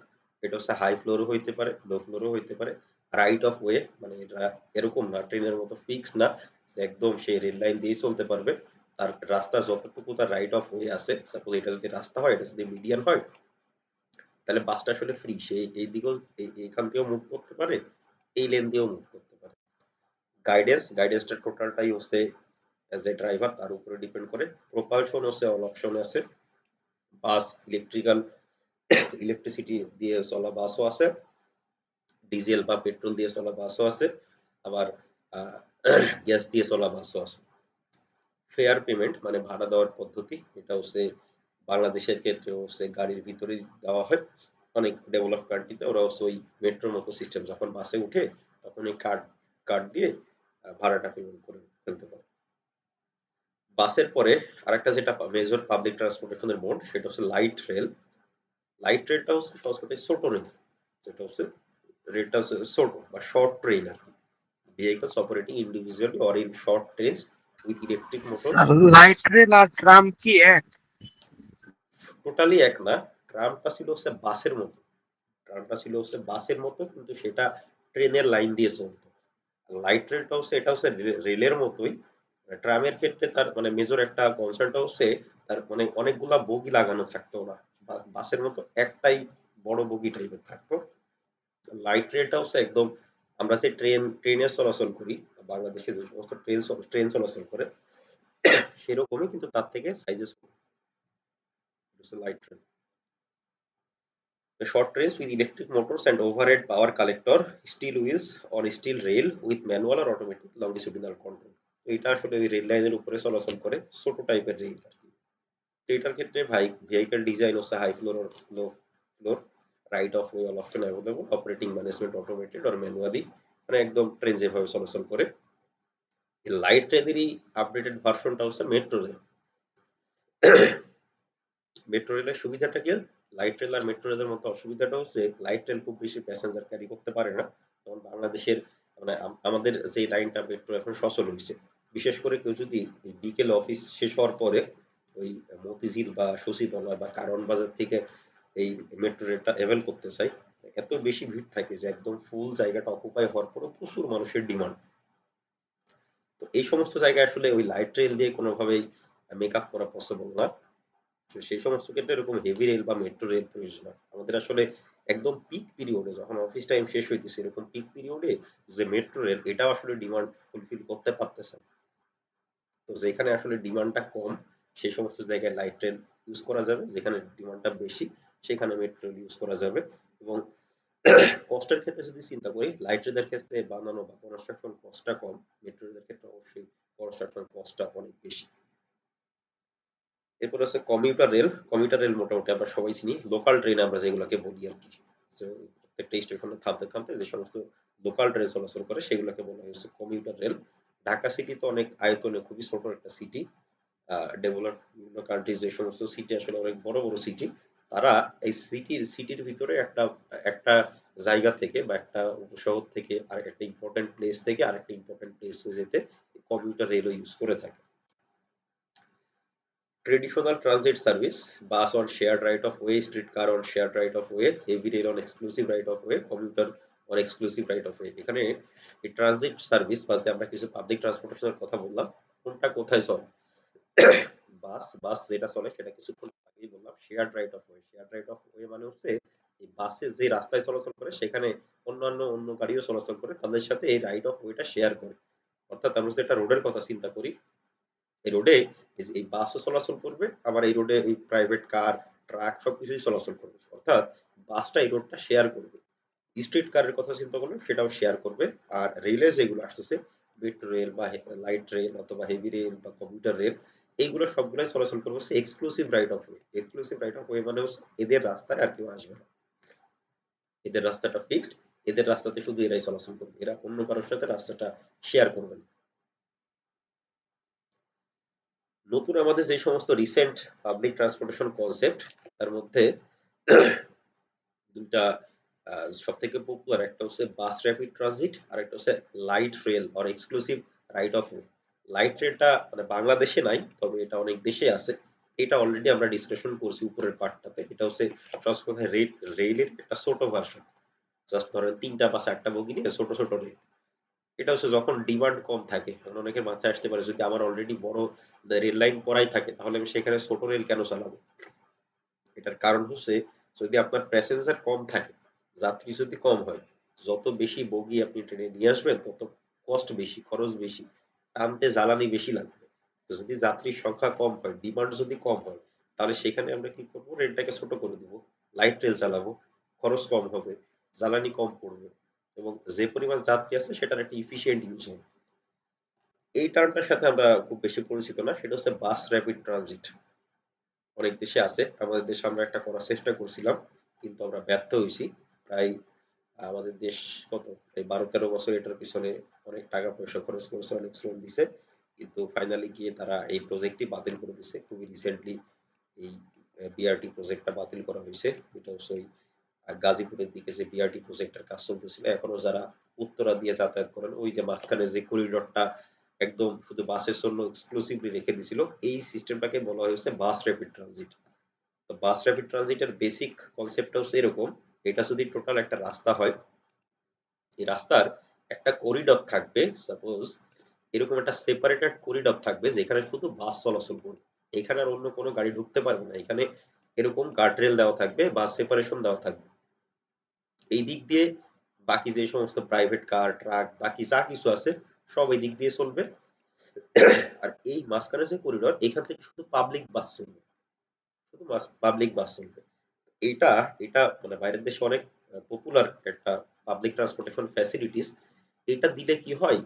এটা হচ্ছে হাই ফ্লোরও হইতে পারে, লো ফ্লোরও হইতে পারে। রাইট অফ ওয়ে, মানে এটা এরকম না ট্রেনের মতো ফিক্স না যে একদম সে রেল লাইন দিয়ে চলতে পারবে। তার রাস্তা যতটুকু তার রাইট অফ ওয়ে আছে, সাপোজ এটা যদি রাস্তা হয়, এটা যদি মিডিয়ান হয়, তাহলে বাসটা আসলে ফ্রি, সে এই দিকেও এইখান দিয়েও মুভ করতে পারে, এই লেন দিয়েও মুভ করতে পারে। গাইডেন্সটা টোটালটাই হচ্ছে এজ এ ড্রাইভার তার উপরে ডিপেন্ড করে। প্রপালশন হচ্ছে অল অপশন আছে, বাস ইলেকট্রিসিটি দিয়ে চলা বাসও আছে, ডিজেল বা পেট্রোল দিয়ে চলা বাসও আছে, আবার গ্যাস দিয়ে চলা বাসও আছে। ফেয়ার পেমেন্ট মানে ভাড়া দেওয়ার পদ্ধতি, এটা হচ্ছে বাংলাদেশের ক্ষেত্রে হচ্ছে গাড়ির ভিতরেই দেওয়া হয়। অনেক ডেভেলপ কান্ট্রিতে ওরা হচ্ছে ওই মেট্রোর মতো সিস্টেম, যখন বাসে উঠে তখন ওই কার্ড কার্ড দিয়ে ভাড়াটা পেমেন্ট করে ফেলতে পারে। বাসের পরে আরেকটা যেটা মেজর পাবলিক ট্রান্সপোর্টেশনের মোড, সেটা হচ্ছে লাইট রেল। লাইট রেলটা হচ্ছে সবসময় ছোট রেল, যেটা হচ্ছে রেলটা হচ্ছে ছোট বা শর্ট ট্রেন আর কি। Vehicles operating individually or in short trains with electric motors. Light rail আর ট্রাম কি এক? টোটালি এক না, ট্রামটা ছিল হচ্ছে বাসের মতো, কিন্তু সেটা ট্রেনের লাইন দিয়ে চলতো। লাইট রেলটা হচ্ছে এটা হচ্ছে রেলের মতোই। ট্রামের ক্ষেত্রে তার মানে মেজর একটা কনসার্নটা হচ্ছে তার মানে অনেকগুলা বগি লাগানো থাকতো না, বাসের মতো একটাই বড় বগি টাইপের থাকতো। লাইট রেলটা হচ্ছে একদম আমরা যে ট্রেনে চলাচল করি, বাংলাদেশে যে সমস্ত ট্রেন চলাচল করে সেরকমই, কিন্তু তার থেকে সাইজে light rail. A short trains with electric motors and overhead power collector, steel wheels on steel rail with manual or automatic longitudinal control. তো এটা আসলে ওই রেল লাইনের উপরে চলাচল করে ছোট টাইপের রেল আর কি। তো এটার ক্ষেত্রে vehicle design হচ্ছে high floor or low floor, right of way all option available, operating management automated or manually, মানে একদম ট্রেন যেভাবে চলাচল করে। লাইট রেলেরই আপডেটেড ভার্সনটা হচ্ছে মেট্রো রেল। মেট্রো রেলের সুবিধাটা কি? লাইট রেল আর মেট্রো রেলের মধ্যে অসুবিধাটা হচ্ছে লাইট রেল খুব বেশি প্যাসেঞ্জার ক্যারি করতে পারে না। যেমন বাংলাদেশের মানে আমাদের যে লাইনটা মেট্রো এখন সচল হয়েছে, বিশেষ করে কেউ যদি এই বিকেল অফিস শেষ হওয়ার পরে ওই মতিঝিল বা সচিবালয় বা কারওয়ান বাজার থেকে এই মেট্রো রেলটা অ্যাভেল করতে চায়, এত বেশি ভিড় থাকে যে একদম ফুল জায়গাটা অকুপাই হওয়ার পরেও প্রচুর মানুষের ডিমান্ড। তো এই সমস্ত জায়গায় আসলে ওই লাইট রেল দিয়ে কোনোভাবেই মেক আপ করা পসিবল না। তো সেই সমস্ত ক্ষেত্রে এরকম হেভি রেল বা মেট্রো রেল প্রয়োজন হয়। আমাদের আসলে একদম পিক পিরিয়ডে যখন অফিস টাইম শেষ হইতেছে এরকম পিক পিরিয়ডে যে মেট্রো রেল এটাও আসলে ডিমান্ড ফুলফিল করতে পারতেছে না। তো যেখানে আসলে ডিমান্ডটা কম সেই সমস্ত জায়গায় লাইট রেল ইউজ করা যাবে, যেখানে ডিমান্ডটা বেশি সেখানে মেট্রো রেল ইউজ করা যাবে। এবং কস্টের ক্ষেত্রে যদি চিন্তা করি লাইট রেলের ক্ষেত্রে বানানো বা কনস্ট্রাকশন কস্টটা কম, মেট্রো রেলের ক্ষেত্রে অবশ্যই কনস্ট্রাকশন কস্টটা অনেক বেশি। এরপর আছে কমিউটার রেল। কমিউটার রেল মোটামুটি আমরা সবাই চিনি, লোকাল ট্রেন আমরা যেগুলোকে বলি আর কি। তো প্রত্যেকটা স্টেশনে থামতে থামতে যে সমস্ত লোকাল ট্রেন চলাচল করে সেগুলোকে বলা হচ্ছে কমিউটার রেল। ঢাকা সিটি তো অনেক আয়তনে খুবই ছোট একটা সিটি। ডেভেলপ বিভিন্ন কান্ট্রি যে সমস্ত সিটি আসলে অনেক বড় বড় সিটি, তারা এই সিটির ভিতরে একটা একটা জায়গা থেকে বা একটা উপশহর থেকে আর একটা ইম্পর্টেন্ট প্লেস থেকে আরেকটা ইম্পর্টেন্ট প্লেসে যেতে কমিউটার রেলও ইউজ করে থাকে। Traditional transit service, bus on shared right of way, streetcar on shared right of way, heavy rail on exclusive right of way, commuter on exclusive right of way। এখানে এই transit service বাসে আমরা কিছু public ট্রান্সপোর্টেশনের কথা বললাম, কোনটা কোথায় চলে? বাস যেটা চলে সেটা কিছুক্ষণ আগেই বললাম shared right of way. Shared right of way মানে হচ্ছে এই বাসে যে রাস্তায় চলাচল করে সেখানে অন্য গাড়িও চলাচল করে, তাদের সাথে এই রাইট অফ ওয়েটা শেয়ার করে। অর্থাৎ আমরা যদি একটা রোডের কথা চিন্তা করি, এই রোডে এই বাসও চলাচল করবে, আবার এই রোডে এই প্রাইভেট কার, ট্রাক সবকিছুই চলাচল করবে। অর্থাৎ বাসটা এই রোডটা শেয়ার করবে। স্ট্রিট কারের কথা চিন্তা করলে সেটাও শেয়ার করবে। আর রেলে যেগুলো আসতেছে মেট্রো রেল বা লাইট রেল অথবা হেভি রেল বা কমিউটার রেল, এইগুলো সবগুলাই চলাচল করবে হচ্ছে exclusive right of way. Exclusive right of way মানে হচ্ছে এদের রাস্তায় আর কেউ আসবে না, এদের রাস্তাটা ফিক্সড, এদের রাস্তাতে শুধু এরাই চলাচল করবে, এরা অন্য কারোর সাথে রাস্তাটা শেয়ার করবে না। নতুন আমাদের যে সমস্ত রিসেন্ট পাবলিক ট্রান্সপোর্টেশন কনসেপ্ট, তার মধ্যে দুইটা সব থেকে পপুলার, একটা হচ্ছে বাস র্যাপিড ট্রানজিট আর একটা হচ্ছে light rail or exclusive right of way. Light রেলটা মানে বাংলাদেশে নাই, তবে এটা অনেক দেশে আছে। এটা অলরেডি আমরা ডিসকাশন করছি উপরের পার্টটাতে। এটা হচ্ছে সহজ কথায় রেলের একটা ছোট ভার্সন। জাস্ট ধরেন ৩টা বা ৪টা বগি নিয়ে ছোট ছোট রেল। এটা হচ্ছে যখন ডিমান্ড কম থাকে, কারণ অনেকের মাথায় আসতে পারে যদি আমার অলরেডি বড় রেল লাইন করাই থাকে তাহলে আমি সেখানে ছোট রেল কেন চালাবো? এটার কারণ হচ্ছে যদি আপনার প্যাসেঞ্জার কম থাকে, যাত্রী যদি কম হয়, যত বেশি বগি আপনি ট্রেনে নিয়ে আসবেন তত কস্ট বেশি, খরচ বেশি, টানতে জ্বালানি বেশি লাগবে। তো যদি যাত্রীর সংখ্যা কম হয়, ডিমান্ড যদি কম হয়, তাহলে সেখানে আমরা কি করবো? রেলটাকে ছোট করে দেবো, লাইট রেল চালাবো, খরচ কম হবে, জ্বালানি কম পড়বে এবং যে পরিমাণ যাত্রী আছে সেটার একটা ইফিসিয়েন্ট ইউজ হবে। এই টার্মটার সাথে আমরা খুব বেশি পরিচিত না, সেটা হচ্ছে বাস র্যাপিড ট্রানজিট। অনেক দেশে আছে, আমাদের দেশে আমরা একটা করার চেষ্টা করছিলাম কিন্তু আমরা ব্যর্থ হয়েছি। প্রায় আমাদের দেশ কত এই ১২-১৩ বছর এটার পিছনে অনেক টাকা পয়সা খরচ করেছে, অনেক শ্রম দিছে, কিন্তু ফাইনালি গিয়ে তারা এই প্রজেক্টটি বাতিল করে দিছে। খুবই রিসেন্টলি এই বিআরটি প্রজেক্টটা বাতিল করা হয়েছে। এটা হচ্ছে ওই গাজীপুরের দিকে যে বিআরটি প্রজেক্টের কাজ চলতেছিল, এখনো যারা উত্তরা দিয়ে যাতায়াত করেন ওই যে মাঝখানে যে করিডোরটা একদম শুধু বাসের জন্য এক্সক্লুসিভলি রেখে দিছিল, এই সিস্টেমটাকে বলা হয়েছে বাস র্যাপিড ট্রানজিট। তো বাস র্যাপিড ট্রানজিটের বেসিক কনসেপ্টটা হচ্ছে এরকম, এটা যদি টোটাল একটা রাস্তা হয়, এই রাস্তার একটা করিডর থাকবে, সাপোজ এরকম একটা সেপারেটেড করিডর থাকবে যেখানে শুধু বাস চলাচল করবে, এখানে আর অন্য কোনো গাড়ি ঢুকতে পারবে না। এখানে এরকম গার্ডরেল দেওয়া থাকবে, বাস সেপারেশন দেওয়া থাকবে। এই দিক দিয়ে বাকি যে সমস্ত প্রাইভেট কার, ট্রাক, বাকি যা কিছু আছে সব এই দিক দিয়ে চলবে। আর এই মাঝখানে যে করিডর, এখান থেকে শুধু পাবলিক বাস চলবে, শুধু পাবলিক বাস চলবে। এটা এটা মানে বাইরের দেশে অনেক পপুলার একটা পাবলিক ট্রান্সপোর্টেশন ফ্যাসিলিটিস। এটা দিলে কি হয়,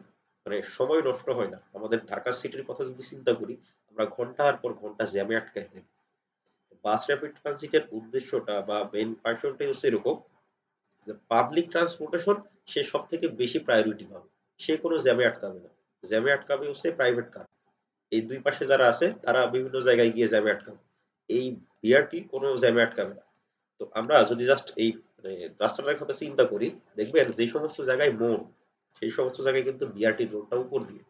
মানে সময় নষ্ট হয় না। আমাদের ঢাকা সিটির কথা যদি চিন্তা করি, আমরা ঘন্টার পর ঘন্টা জ্যামে আটকায় থাকি। বাস র্যাপিড ট্রানজিটের উদ্দেশ্যটা বা মেইন ফাংশনটাই হচ্ছে এরকম যে পাবলিক ট্রান্সপোর্টেশন সে সব থেকে বেশি প্রায়োরিটি পাবে, সে কোনো জ্যামে আটকাবে না। জ্যামে আটকাবে হচ্ছে প্রাইভেট কার, এই দুই পাশে যারা আছে তারা বিভিন্ন জায়গায় গিয়ে জ্যামে আটকাবে, এই বিআরটি কোনো জ্যামে আটকাবে না। তো আমরা যদি জাস্ট এই মানে রাস্তাটার কথা চিন্তা করি, দেখবেন যে সমস্ত জায়গায় মোড়, সেই সমস্ত জায়গায় কিন্তু বিআরটি রোডটা উপর দিয়ে,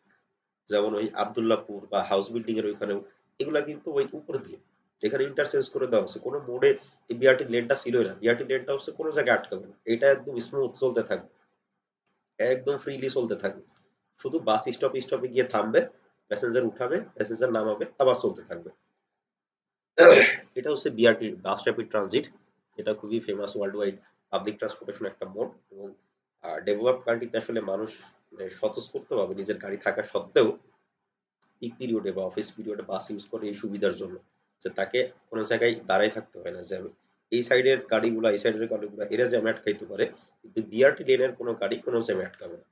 যেমন ওই আবদুল্লাহপুর বা হাউস বিল্ডিং এর ওইখানেও এগুলা কিন্তু ওই উপর দিয়ে, এখানে ইন্টারচেঞ্জ করে দেওয়া হচ্ছে। কোনো মোড়ে এই বিআরটি লেনটা ছিলই না, বিআরটি লেনটা হচ্ছে কোনো জায়গায় আটকাবে না, এটা একদম স্মুথ চলতে থাকবে, একদম ফ্রিলি চলতে থাকবে। শুধু বাস স্টপ স্টপে গিয়ে থামবে, প্যাসেঞ্জার উঠাবে, প্যাসেঞ্জার নামাবে, আবার চলতে থাকবে। এটা হচ্ছে বিআরটি, বাস র্যাপিড ট্রানজিট। এটা খুবই famous world wide public transportation একটা মোড। এবং ডেভেলপ কান্ট্রিতে আসলে মানুষ মানে স্বতঃস্ফূর্তভাবে নিজের গাড়ি থাকা সত্ত্বেও পিক পিরিয়ডে বা অফিস পিরিয়ডে বাস ইউজ করে এই সুবিধার জন্য যে তাকে কোনো জায়গায় দাঁড়ায় থাকতে হয় না জ্যামে। এই সাইডের গাড়িগুলা এই সাইডের গাড়িগুলা এরা জ্যামে আটকাইতে পারে, কিন্তু বিআরটি লেনের কোনো গাড়ি কোনো জ্যামে আটকাবে না।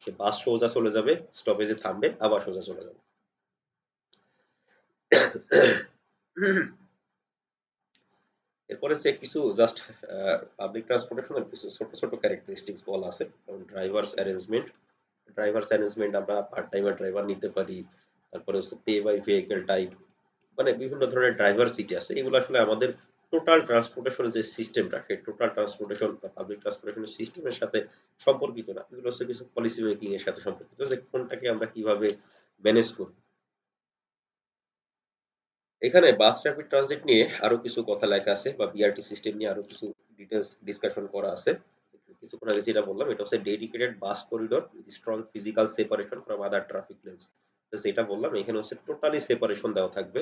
সে বাস সোজা চলে যাবে, স্টপেজে থামবে, আবার সোজা চলে যাবে। এরপরে যে কিছু জাস্ট পাবলিক ট্রান্সপোর্টেশনের কিছু ছোট ছোট ক্যারেক্টারিস্টিক্স বলা আছে, যেমন ড্রাইভার্স অ্যারেঞ্জমেন্ট। ড্রাইভার্স অ্যারেঞ্জমেন্ট আমরা পার্ট টাইমার ড্রাইভার নিতে পারি। তারপরে হচ্ছে পে বাই ভেহিকেল টাইপ, মানে বিভিন্ন ধরনের ড্রাইভারসিটি আছে। এগুলো আসলে আমাদের টোটাল ট্রান্সপোর্টেশনের যে সিস্টেমটা, সেই টোটাল ট্রান্সপোর্টেশন বা পাবলিক ট্রান্সপোর্টেশনের সিস্টেমের সাথে সম্পর্কিত না। এগুলো হচ্ছে কিছু পলিসি মেকিং এর সাথে সম্পর্কিত, যে কোনটাকে আমরা কিভাবে ম্যানেজ করব। এখানে বাস র্যাপিড ট্রানজিট নিয়ে আরো কিছু কথা লেখা আছে, বা বিআরটি সিস্টেম নিয়ে আরো কিছু ডিটেলস ডিসকাশন করা আছে। কিছুক্ষণ আগে যেটা বললাম, এটা হচ্ছে dedicated bus corridor with strong physical separation from other traffic lanes. যেটা বললাম, এখানে হচ্ছে টোটালি সেপারেশন দেওয়া থাকবে,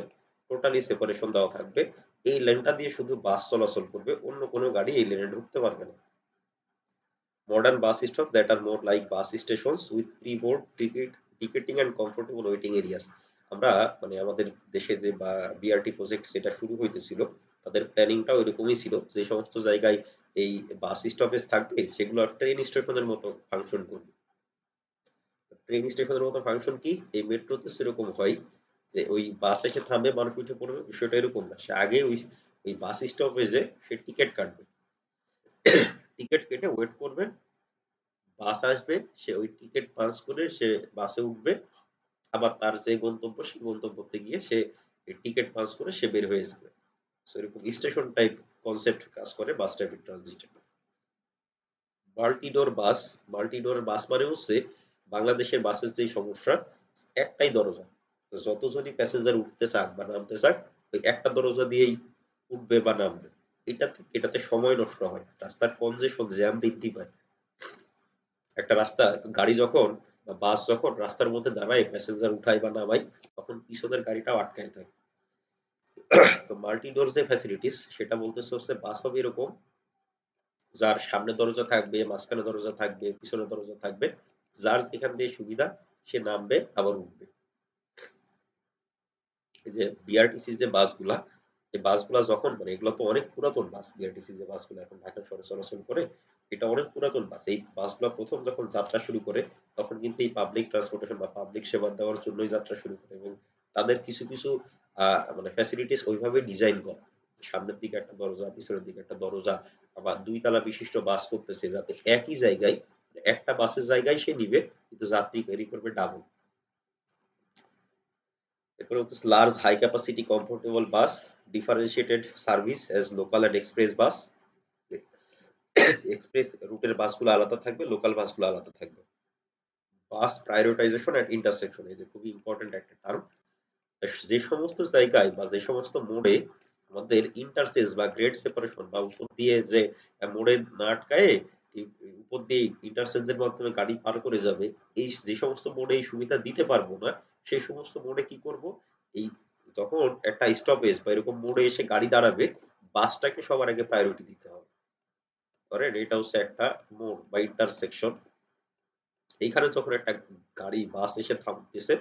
টোটালি সেপারেশন দেওয়া থাকবে। এই লেনটা দিয়ে শুধু বাস চলাচল করবে, অন্য কোনো গাড়ি এই লেনে ঢুকতে পারবে না। Modern bus stops that are more like bus stations with pre-board ticketing and comfortable waiting areas. আমরা মানে আমাদের দেশে যে বা বিআরটি প্রজেক্ট যেটা শুরু হইতেছিল, তাদের প্ল্যানিংটাও এরকমই ছিল, যে সমস্ত জায়গায় এই বাস স্টপেজ থাকবে সেগুলো ট্রেন স্টেশনের মতো ফাংশন করবে। ট্রেন স্টেশনের মতো ফাংশন কি, এই মেট্রোতে সেরকম হয় যে ওই বাস এসে থামবে, মানুষ উঠে পড়বে, বিষয়টা এরকম না। সে আগে ওই ওই বাস স্টপেজে সে টিকিট কাটবে, টিকিট কেটে ওয়েট করবে, বাস আসবে, সে ওই টিকিট পাঞ্চ করে সে বাসে উঠবে, আবার তার যে গন্তব্য সেই গন্তব্যতে গিয়ে সে টিকিট পাঞ্চ করে সে বের হয়ে যাবে। সো এরকম স্টেশন টাইপ কনসেপ্ট কাজ করে বাস র্যাপিড ট্রানজিট। মাল্টি-ডোর বাস, মাল্টি-ডোর বাস মানে হচ্ছে বাংলাদেশের বাসের যে সমস্যা, একটাই দরজা। তো যতজনই প্যাসেঞ্জার উঠতে চাক বা নামতে চাক, ওই একটা দরজা দিয়েই উঠবে বা নামবে। এটাতে সময় নষ্ট হয়, রাস্তার কনজেশন জ্যাম বৃদ্ধি পায়। একটা রাস্তা, গাড়ি যখন বা বাস যখন রাস্তার মধ্যে দাঁড়ায় প্যাসেঞ্জার উঠায় বা নামায়, তখন পিছনের গাড়িটাও আটকায় থাকে। তো মাল্টি ডোর যে ফ্যাসিলিটিস, সেটা বলতেছে হচ্ছে বাস হবে এরকম, যার সামনে দরজা থাকবে, মাঝখানে দরজা থাকবে, পিছনে দরজা থাকবে, যার যেখান দিয়ে সুবিধা সে নামবে আবার উঠবে। এই যে বিআরটিসি যে বাসগুলা, এই বাসগুলা যখন মানে এগুলো তো অনেক পুরাতন বাস, বিআরটিসি যে বাসগুলো এখন ঢাকা শহরে চলাচল করে, এটা অনেক পুরাতন বাস। এই বাসগুলা প্রথম যখন যাত্রা শুরু করে, তখন কিন্তু এই পাবলিক ট্রান্সপোর্টেশন বা পাবলিক সেবা দেওয়ার জন্যই যাত্রা শুরু করে। এবং তাদের কিছু কিছু মানে ফ্যাসিলিটিস ওইভাবে ডিজাইন করা, সামনের দিকে একটা দরজা, পিছনের দিকে একটা দরজা, আবার দুই তলা বিশিষ্ট বাস করতেছে, যাতে একই জায়গায় একটা বাসের জায়গায় সে নিবে, কিন্তু যাত্রী ক্যারি করবে ডাবল। এরপরে হচ্ছে large high capacity comfortable bus, differentiated service as local and express bus. Express রুটের বাসগুলো আলাদা থাকবে, লোকাল বাসগুলো আলাদা থাকবে। বাস প্রায়োরিটাইজেশন এন্ড ইন্টারসেকশন, এই যে খুবই ইম্পর্টেন্ট একটা টার্ম। যে সমস্ত জায়গায় বা যে সমস্ত মোড়ে আমাদের ইন্টারচেঞ্জ বা গ্রেড সেপারেশন বা উপর দিয়ে যে মোড়ে না আটকায় উপর দিয়ে ইন্টারচেঞ্জের মাধ্যমে গাড়ি পার করে যাবে, এই যে সমস্ত মোড়ে এই সুবিধা দিতে পারবো না, সেই সমস্ত মোড়ে কি করব, এই যখন একটা স্টপেজ বা এরকম মোড়ে এসে গাড়ি দাঁড়াবে, বাসটাকে সবার আগে প্রায়োরিটি দিতে হবে। ধরেন এটা হচ্ছে একটা মোড় বা ইন্টারসেকশন, এইখানে যখন একটা গাড়ি বাস এসে থামতেছে,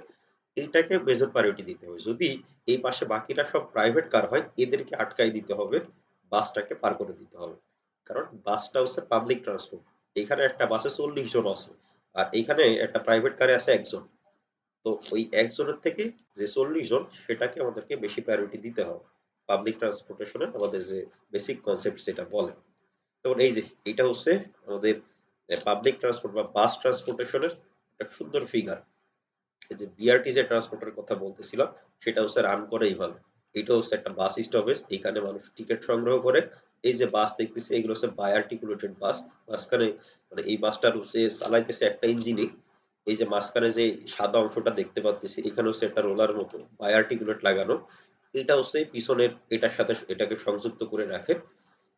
এইটাকে মেজর প্রায়োরিটি দিতে হবে। যদি এই পাশে বাকিরা সব প্রাইভেট কার হয়, এদেরকে আটকাই দিতে হবে, বাসটাকে পার করে দিতে হবে। কারণ বাসটা হচ্ছে পাবলিক ট্রান্সপোর্ট। এখানে একটা বাসে 40 জন আছে আর এখানে একটা প্রাইভেট কারে আছে একজন। তো ওই একজনের থেকে যে 40 জন সেটাকে আমাদেরকে বেশি প্রায়োরিটি দিতে হবে। পাবলিক ট্রান্সপোর্টেশনের আমাদের যে বেসিক কনসেপ্ট সেটা বলে। যেমন এই যে এটা হচ্ছে আমাদের পাবলিক ট্রান্সপোর্ট বা বাস ট্রান্সপোর্টেশনের একটা সুন্দর ফিগার। এই যে বিআরটি যে ট্রান্সপোর্টের কথা বলতেছিলাম সেটা হচ্ছে রান করে এইভাবে। এটা হচ্ছে একটা বাস স্টপেজ, এখানে মানুষ টিকিট সংগ্রহ করে। এই যে বাস দেখতেছি এগুলো হচ্ছে বাই আর্টিকুলেটেড বাস। মাঝখানে মানে এই বাসটার হচ্ছে চালাইতেছে একটা ইঞ্জিনই। এই যে মাঝখানে যে সাদা অংশটা দেখতে পাচ্ছি এখানে হচ্ছে একটা রোলার মতো বাই আর্টিকুলেট লাগানো। এটা হচ্ছে পিছনের এটার সাথে এটাকে সংযুক্ত করে রাখে।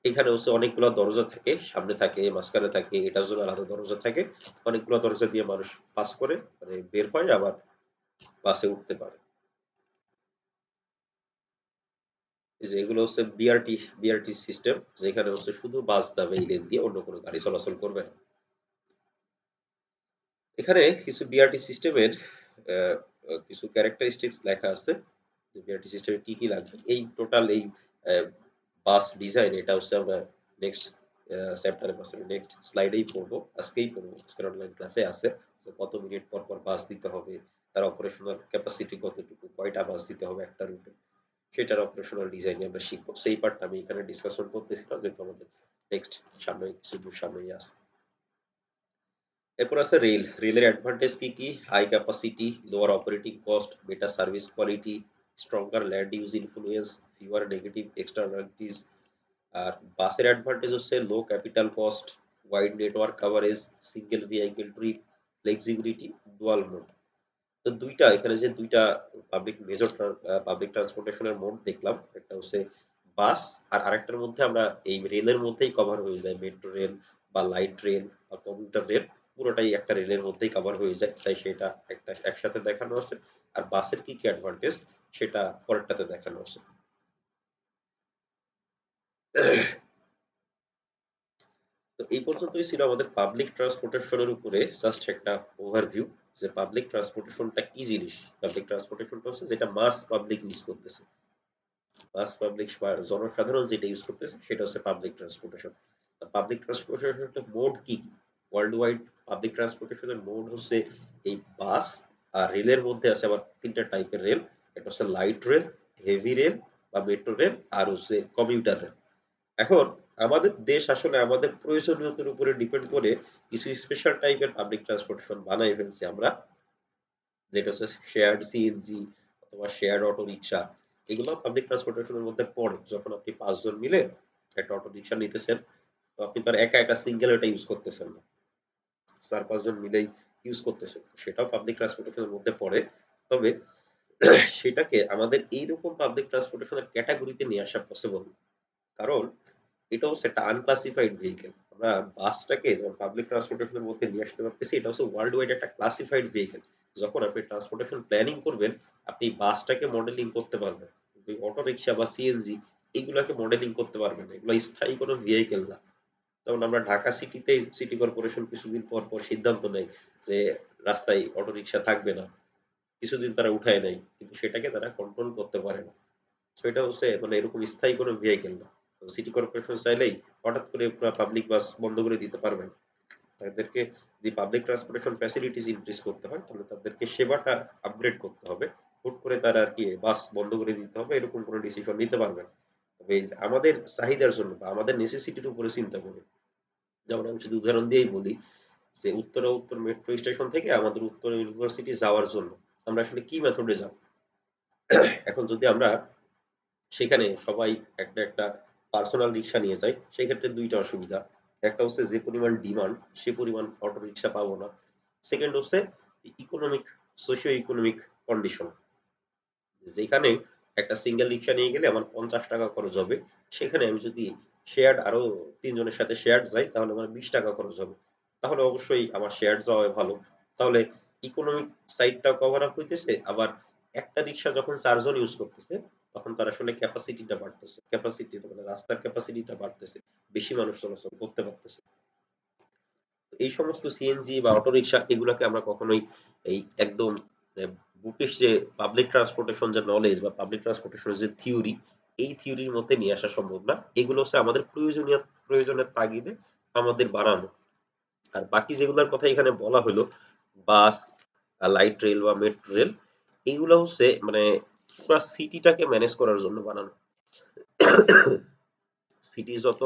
এখানে হচ্ছে অনেকগুলো দরজা থাকে, সামনে থাকে, মাঝখানে থাকে, এটার জন্য আলাদা দরজা থাকে। অনেকগুলো দরজা দিয়ে মানুষ পাস করে মানে বের হয় আবার বাসে উঠতে পারে। এই যে এগুলো হচ্ছে বিআরটি সিস্টেম, যেখানে হচ্ছে শুধু বাস যাবে এই লেন দিয়ে, অন্য কোনো গাড়ি চলাচল করবে না। এখানে কিছু বিআরটি সিস্টেমের কিছু ক্যারেক্টারিস্টিক্স লেখা আছে যে বিআরটি সিস্টেমে কি কি লাগবে। এই টোটাল এই বাস ডিজাইন এটা হচ্ছে আমরা নেক্সট চ্যাপ্টারে বা নেক্সট স্লাইডেই পড়বো, আজকেই পড়বো, আজকের অনলাইন ক্লাসে আছে যে কত মিনিট পর পর বাস দিতে হবে, তার অপারেশনাল ক্যাপাসিটি কতটুকু, কয়টা বাস দিতে হবে একটা রুটে, সেটার অপারেশনাল ডিজাইন আমরা শিখবো। সেই পার্টটা আমি এখানে ডিসকাশন করতেছি না, যেহেতু আমাদের নেক্সট সামনে কিছু দূর সামনেই আছে। এরপর আছে রেল। রেলের অ্যাডভান্টেজ কি কি? High capacity, lower operating cost, better service quality, stronger land use influence, fewer negative externalities. আর বাসের অ্যাডভান্টেজ হচ্ছে low capital cost, wide network coverage, single vehicle trip, flexibility, dual mode. তো দুইটা এখানে যে দুইটা পাবলিক মেজর পাবলিক ট্রান্সপোর্টেশনের mode দেখলাম, একটা হচ্ছে বাস আর আরেকটার মধ্যে আমরা এই রেলের মধ্যেই কভার হয়ে যায়, মেট্রো রেল বা লাইট রেল বা কমিউটার রেল, পুরোটাই একটা রেলের মধ্যেই কভার হয়ে যায়, তাই সেটা একটা একসাথে দেখানো আছে। আর বাসের কি কি অ্যাডভান্টেজ সেটা পরেরটাতে দেখানো আছে। তো এই পর্যন্তই ছিল আমাদের পাবলিক ট্রান্সপোর্টেশনের উপরে জাস্ট একটা ওভারভিউ, যে পাবলিক ট্রান্সপোর্টেশনটা কি জিনিস। পাবলিক ট্রান্সপোর্টেশনটা হচ্ছে যেটা মাস পাবলিক ইউজ করতেছে, মাস পাবলিক জনসাধারণ যেটা ইউজ করতেছে সেটা হচ্ছে পাবলিক ট্রান্সপোর্টেশন। পাবলিক ট্রান্সপোর্টেশনের মোড কি কি? ওয়ার্ল্ড ওয়াইড পাবলিক ট্রান্সপোর্টেশনের মোড হচ্ছে এই বাস। আর রেলের মধ্যে আছে আবার তিনটা টাইপের রেল, একটা হচ্ছে লাইট রেল, হেভি রেল বা মেট্রো রেল, আর হচ্ছে কমিউটার রেল। এখন আমাদের দেশ আসলে আমাদের প্রয়োজনীয়তার উপরে ডিপেন্ড করে কিছু স্পেশাল টাইপের পাবলিক ট্রান্সপোর্টেশন বানাই ফেলছি আমরা, যেটা হচ্ছে শেয়ার্ড সিএনজি অথবা শেয়ার্ড অটো রিক্সা। এগুলো পাবলিক ট্রান্সপোর্টেশনের মধ্যে পড়ে। যখন আপনি ৫ জন মিলে একটা অটো রিক্সা নিতেছেন, তো আপনি তো আর একা একা সিঙ্গেল এটা ইউজ করতেছেন না, ৪-৫ জন মিলেই ইউজ করতেছেন, সেটাও পাবলিক ট্রান্সপোর্টেশনের মধ্যে পড়ে। তবে সেটাকে আমাদের এইরকম পাবলিক ট্রান্সপোর্টেশনের ক্যাটাগরিতে নিয়ে আসা পসিবল, কারণ এটা হচ্ছে একটা আনক্লাসিফাইড ভেহিকেল। আমরা বাসটাকে যেমন পাবলিক ট্রান্সপোর্টেশনের মধ্যে নিয়ে আসতে পারতেছি, এটা হচ্ছে ওয়ার্ল্ড ওয়াইড একটা ক্লাসিফাইড ভেহিকেল। যখন আপনি ট্রান্সপোর্টেশন প্ল্যানিং করবেন, আপনি বাসটাকে মডেলিং করতে পারবেন, কিন্তু অটো রিক্সা বা সিএনজি এগুলাকে মডেলিং করতে পারবেন না, এগুলো স্থায়ী কোনো ভেহিকেল না। যেমন আমরা ঢাকা সিটিতে সিটি কর্পোরেশন কিছুদিন পর পর সিদ্ধান্ত নেয় যে রাস্তায় অটো রিক্সা থাকবে না, কিছুদিন তারা উঠায় নেয়, কিন্তু সেটাকে তারা কন্ট্রোল করতে পারে না। সেটা হচ্ছে মানে এরকম স্থায়ী কোনো ভেহিকেল না। তো সিটি কর্পোরেশন চাইলেই হঠাৎ করে পুরো পাবলিক বাস বন্ধ করে দিতে পারবে না। তাদেরকে যদি পাবলিক ট্রান্সপোর্টেশন ফ্যাসিলিটিস ইনক্রিজ করতে হয় তাহলে তাদেরকে সেবাটা আপগ্রেড করতে হবে। হুট করে তারা আর কি বাস বন্ধ করে দিতে হবে এরকম কোনো ডিসিশন নিতে পারবে না। তবে এই যে আমাদের চাহিদার জন্য বা আমাদের নেসেসিটির উপরে চিন্তা করে, যেমন আমি শুধু উদাহরণ দিয়েই বলি যে উত্তর মেট্রো স্টেশন থেকে আমাদের উত্তর ইউনিভার্সিটি যাওয়ার জন্য আমরা আসলে কি মেথডে যাব। এখন যদি আমরা সেখানে সবাই একটা একটা পার্সোনাল রিক্সা নিয়ে যায়, সেক্ষেত্রে দুইটা অসুবিধা। একটা হচ্ছে যে পরিমাণ ডিমান্ড সে পরিমাণ অটো রিক্সা পাবো না। সেকেন্ড হচ্ছে ইকোনমিক, সোশিও ইকোনমিক কন্ডিশন, যেখানে একটা সিঙ্গেল রিক্সা নিয়ে গেলে আমার ৫০ টাকা খরচ হবে, সেখানে আমি যদি শেয়ার্ড আরো ৩ জনের সাথে শেয়ার্ড যাই তাহলে আমার ২০ টাকা খরচ হবে। তাহলে অবশ্যই আমার শেয়ার্ড যাওয়া ভালো। তাহলে ইকোনমিক সাইডটাও কভার আপ হইতেছে, আবার একটা রিক্সা যখন ৪ জন ইউজ করতেছে তখন তার আসলে ক্যাপাসিটিটা বাড়তেছে, ক্যাপাসিটি মানে রাস্তার ক্যাপাসিটিটা বাড়তেছে, বেশি মানুষ চলাচল করতে পারতেছে। এই সমস্ত সিএনজি বা অটো রিক্সা এগুলাকে আমরা কখনোই এই একদম বুকিশ যে পাবলিক ট্রান্সপোর্টেশন যে নলেজ বা পাবলিক ট্রান্সপোর্টেশনের যে থিওরি এই থিওরির মধ্যে নিয়ে আসা সম্ভব না। এগুলো হচ্ছে আমাদের প্রয়োজনের তাগিদে আমাদের বানানো। আর বাকি যেগুলোর কথা এখানে বলা হলো, বাস, লাইট রেল বা মেট্রো রেল, এগুলো হচ্ছে মানে পুরা সিটিটাকে ম্যানেজ করার জন্য বানানো। সিটির যত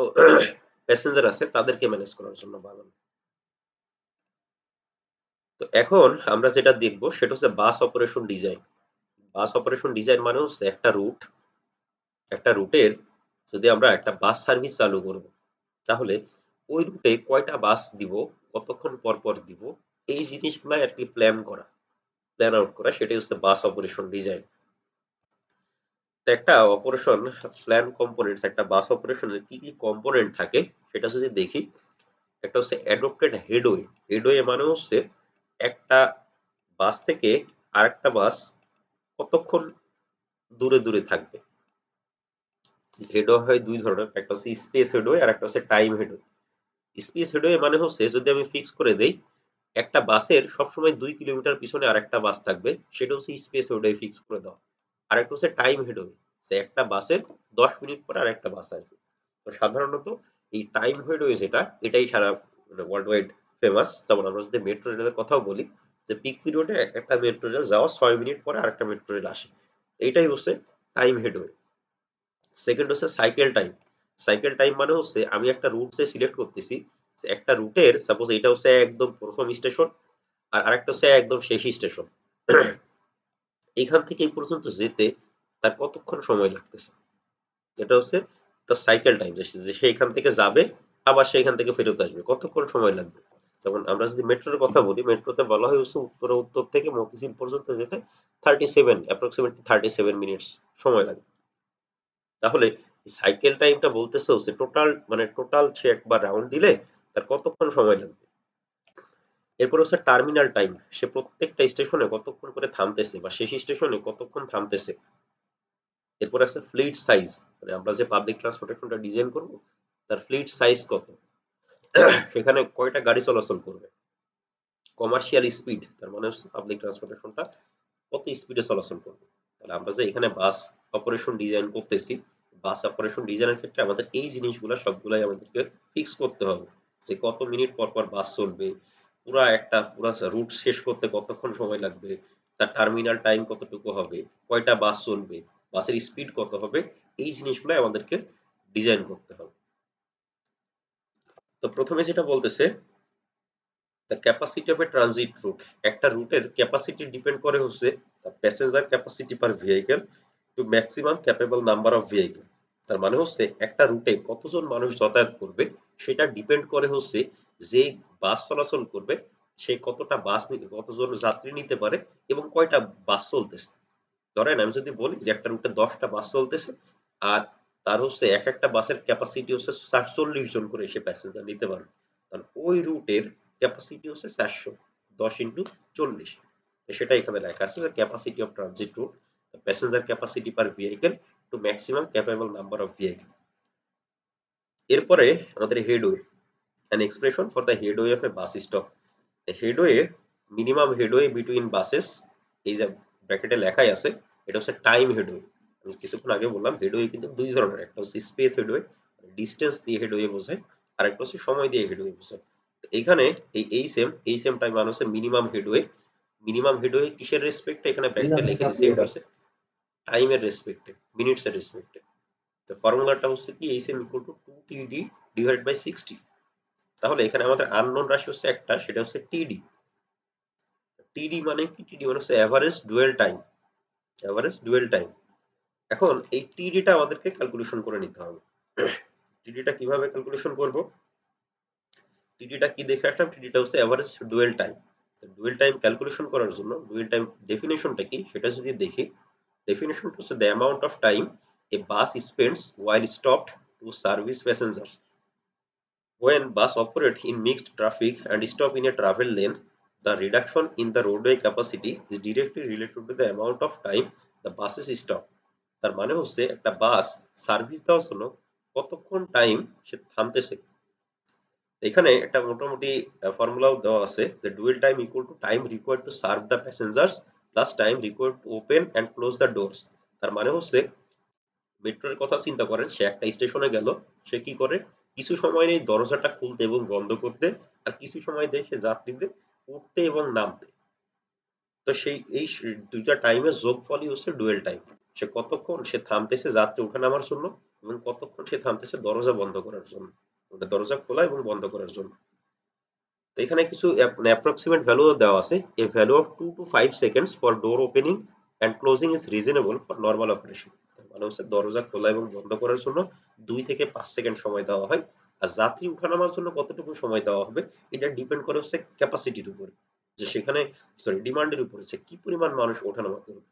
প্যাসেঞ্জার আছে তাদেরকে ম্যানেজ করার জন্য বানানো। তো এখন আমরা যেটা দেখব সেটা হচ্ছে বাস অপারেশন ডিজাইন। বাস অপারেশন ডিজাইন মানে হচ্ছে একটা রুটের যদি আমরা একটা বাস সার্ভিস চালু করব, তাহলে ওই রুটে কয়টা বাস দিব, কতক্ষণ পর পর দিব, এই জিনিসগুলো আর কি প্ল্যান আউট করা, সেটাই হচ্ছে বাস অপারেশন ডিজাইন। তো একটা অপারেশন প্ল্যান কম্পোনেন্টস, একটা বাস অপারেশনের কি কি কম্পোনেন্ট থাকে সেটা যদি দেখি, একটা হচ্ছে অ্যাডপ্টেড হেডওয়ে। হেডওয়ে মানে হচ্ছে একটা বাস থেকে আরেকটা বাস কতক্ষণ দূরে দূরে থাকবে। হেডওয়ে হয় দুই ধরনের, একটা হচ্ছে স্পেস হেডওয়ে আর একটা হচ্ছে টাইম হেডওয়ে। স্পেস হেডওয়ে মানে হচ্ছে যদি আমি ফিক্স করে দেই একটা বাসের সবসময় 2 কিলোমিটার পিছনে আরেকটা বাস থাকবে, সেটা হচ্ছে স্পেস হেডওয়ে ফিক্স করে দেওয়া। আর একটা হচ্ছে টাইম হেডওয়ে, যে একটা বাসের 10 মিনিট পর আরেকটা বাস আসবে। তো সাধারণত এই টাইম হেডওয়ে যেটা, এটাই সারা ওয়ার্ল্ড ওয়াইড ফেমাস। যেমন আমরা যদি মেট্রো রেলের কথাও বলি, যে পিক পিরিয়ডে একটা মেট্রো রেল যাওয়া 6 মিনিট পরে আরেকটা মেট্রো রেল আসে, এইটাই হচ্ছে টাইম হেডওয়ে। সেকেন্ড হচ্ছে সাইকেল টাইম। সাইকেল টাইম মানে হচ্ছে আমি একটা রুট যে সিলেক্ট করতেছি, একটা রুটের সাপোজ এটা হচ্ছে একদম প্রথম স্টেশন আর আরেকটা হচ্ছে একদম শেষ স্টেশন, এখান থেকে এই পর্যন্ত যেতে তার কতক্ষণ সময় লাগতেছে, এটা হচ্ছে তার সাইকেল টাইম, যে সে এখান থেকে যাবে আবার সে এখান থেকে ফেরত আসবে কতক্ষণ সময় লাগবে। যেমন আমরা যদি মেট্রোর কথা বলি, মেট্রোতে বলা হয় হচ্ছে উত্তর থেকে মতিঝিল পর্যন্ত যেতে 37 মিনিটস সময় লাগে। তাহলে সাইকেল টাইমটা বলতেছে হচ্ছে টোটাল সে একবার রাউন্ড দিলে তার কতক্ষণ সময় লাগবে। এরপর হচ্ছে টার্মিনাল টাইম, সে প্রত্যেকটা স্টেশনে কতক্ষণ করে থামতেছে বা শেষ স্টেশনে কতক্ষণ থামতেছে। এরপর আছে ফ্লিট সাইজ, মানে আমরা যে পাবলিক ট্রান্সপোর্টেশনটা ডিজাইন করব তার ফ্লিট সাইজ কত, সেখানে কয়টা গাড়ি চলাচল করবে। কমার্শিয়াল স্পিড, তার মানে হচ্ছে পাবলিক ট্রান্সপোর্টেশনটা কত স্পিডে চলাচল করবে। তাহলে আমরা যে এখানে বাস অপারেশন ডিজাইন করতেছি, বাস অপারেশন ডিজাইনের ক্ষেত্রে আমাদের এই জিনিসগুলো সবগুলাই আমাদেরকে ফিক্স করতে হবে, যে কত মিনিট পর পর বাস চলবে, পুরা রুট শেষ করতে কতক্ষণ সময় লাগবে, তার টার্মিনাল টাইম কতটুকু হবে, কয়টা বাস চলবে, বাসের স্পিড কত হবে, এই জিনিসগুলো আমাদেরকে ডিজাইন করতে হবে। তো প্রথমে যেটা বলতেছে, the capacity of a transit route, একটা রুটের ক্যাপাসিটি ডিপেন্ড করে হচ্ছে the passenger capacity per vehicle to maximum capable number of vehicle. তার মানে হচ্ছে একটা রুটে কতজন মানুষ যাতায়াত করবে সেটা ডিপেন্ড করে হচ্ছে যে বাস চলাচল করবে সে কতজন যাত্রী নিতে পারে এবং কয়টা বাস চলতেছে। ধরেন আমি যদি বলি যে একটা রুটে 10টা বাস চলতেছে আর তার হচ্ছে এক একটা বাসের ক্যাপাসিটি হচ্ছে ৪৭ জন করে সে প্যাসেঞ্জার নিতে পারবে, তাহলে ওই রুটের ক্যাপাসিটি হচ্ছে 410 × 40। সেটা এখানে লেখা আছে যে capacity of transit route, passenger capacity per vehicle to maximum capable number of vehicle. এরপরে আমাদের headway, an expression for the headway of a bus stop. The headway, minimum headway between buses, এই যে ব্র্যাকেটে লেখাই আছে, এটা হচ্ছে টাইম হেডওয়ে। আমি কিছুক্ষণ আগে বললাম হেডওয়ে কিন্তু দুই ধরনের, একটা হচ্ছে স্পেস হেডওয়ে, ডিস্টেন্স দিয়ে হেডওয়ে বোঝায়, আর একটা হচ্ছে সময় দিয়ে হেডওয়ে বোঝায়। এখানে এই সেম টাইম মানে হচ্ছে মিনিমাম হেডওয়ে। মিনিমাম হেডওয়ে কিসের রেসপেক্টে, এখানে ব্র্যাকেটে লিখে দিয়েছে, এটা হচ্ছে টাইমের রেসপেক্টে, মিনিটস এর রেসপেক্টে। তো ফর্মুলাটা হচ্ছে কি, এই same equal to 2TD divide by 60। তাহলে এখানে আমাদের আননোন রাশি হচ্ছে একটা, সেটা হচ্ছে টিডি। টিডি মানে কি, টিডি মানে হচ্ছে average dual time, average dual time. এখন এই টিডিটা আমাদেরকে ক্যালকুলেশন করে নিতে হবে। টিডিটা কিভাবে ক্যালকুলেশন করব, টিডিটা কি দেখে আসলাম, টিডিটা হচ্ছে average dual time. Dual time calculation করার জন্য ডুয়েল টাইম ডেফিনেশনটা কি সেটা যদি দেখি, ডেফিনেশনটা হচ্ছে the amount of time A bus spends while stopped to service passengers. When bus operate in mixed traffic and stop in a travel lane, the reduction in the roadway capacity is directly related to the amount of time the buses stop. তার মানে হচ্ছে একটা bus service দেওয়ার জন্য কতক্ষণ time সে থামতেছে। এখানে একটা মোটামুটি ফর্মুলাও দেওয়া আছে, যে dual time equal to time required to serve the passengers plus time required to open and close the doors. তার মানে হচ্ছে মেট্রোর কথা চিন্তা করেন, সে একটা স্টেশনে গেল, সে কি করে, কিছু সময় নেই দরজাটা খুলতে এবং বন্ধ করতে, আর কিছু সময় দেয় সে যাত্রীদের উঠতে এবং নামতে। তো সেই এই দুইটা টাইমের যোগফলই হচ্ছে ডুয়েল টাইম। সে কতক্ষণ সে থামতেছে যাত্রী ওঠা নামার জন্য এবং কতক্ষণ সে থামতেছে দরজা বন্ধ করার জন্য, মানে দরজা খোলা এবং বন্ধ করার জন্য। তো এখানে কিছু অ্যাপ্রক্সিমেট ভ্যালু দেওয়া আছে। A value of 2 to 5 seconds for door opening and closing is reasonable for normal operation. মানে হচ্ছে দরজা খোলা এবং বন্ধ করার জন্য 2 থেকে 5 সেকেন্ড সময় দেওয়া হয়। আর যাত্রী উঠানামার জন্য কতটুকু সময় দেওয়া হবে এটা ডিপেন্ড করে হচ্ছে ক্যাপাসিটির উপরে, যে সেখানে ডিমান্ডের উপরে যে কি পরিমাণ মানুষ ওঠানামা করবে।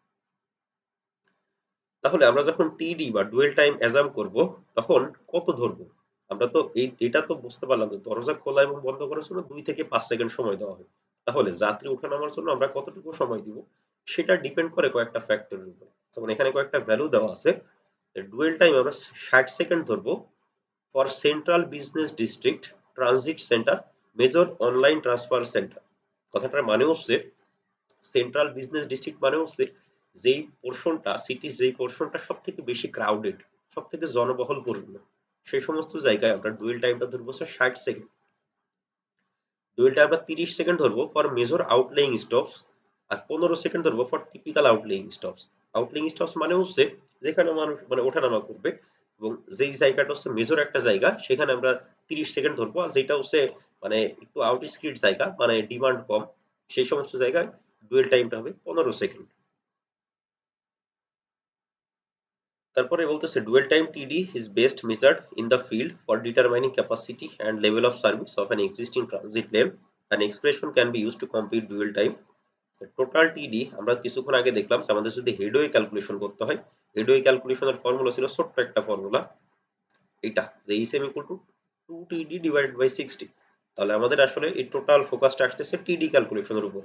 তাহলে আমরা যখন টিডি বা ডুয়েল টাইম অ্যাজাম করব তখন কত ধরবো? আমরা তো এটা তো বুঝতে পারলাম যে দরজা খোলা এবং বন্ধ করার জন্য 2 থেকে 5 সেকেন্ড সময় দেওয়া হয়। তাহলে যাত্রী ওঠানামার জন্য আমরা কতটুকু সময় দিব সেটা ডিপেন্ড করে কয়েকটা ফ্যাক্টরের উপর। যেমন এখানে কয়েকটা ভ্যালু দেওয়া আছে। ডুয়েল টাইম আমরা 60 সেকেন্ড ধরবো for central business district transit centre major online transfer centre. কথাটার মানে হচ্ছে সেন্ট্রাল বিজনেস ডিস্ট্রিক্ট মানে হচ্ছে যেই পোর্শনটা সিটির যেই পোর্শনটা সব থেকে বেশি ক্রাউডেড, সব থেকে জনবহুলপূর্ণ, সেই সমস্ত জায়গায় আমরা ডুয়েল টাইমটা ধরবো 60 সেকেন্ড। ডুয়েল টাইম আমরা 30 সেকেন্ড ধরবো ফর মেজর আউটলেইং স্টপস, আর 15 সেকেন্ড ধরবো for typical outlying stops. Outlying stops মানে হচ্ছে যেখানে মানুষ মানে ওঠানামা করবে এবং যেই জায়গাটা হচ্ছে মেজর একটা জায়গা সেখানে আমরা 30 সেকেন্ড ধরবো, আর যেটা হচ্ছে মানে একটু আউটস্কিট জায়গা মানে ডিমান্ড কম সেই সমস্ত জায়গায় ডুয়েল টাইমটা হবে 15 সেকেন্ড। তারপরে বলতেছে ডুয়েল টাইম টিডি is best measured in the field for determining capacity and level of service of an existing transit lane. An expression can be used to compute dual time. Total টিডি আমরা কিছুক্ষণ আগে দেখলাম যে আমাদের যদি হেডওয়ে ক্যালকুলেশন করতে হয়, হেডওয়ে ক্যালকুলেশনের ফর্মুলা ছিল ছোট্ট একটা ফর্মুলা, এটা যে ইসএম ইকুয়াল টু 2 টিডি ডিভাইডেড বাই 60। তাহলে আমাদের আসলে এই টোটাল ফোকাসটা আসতেছে টিডি ক্যালকুলেশনের উপর।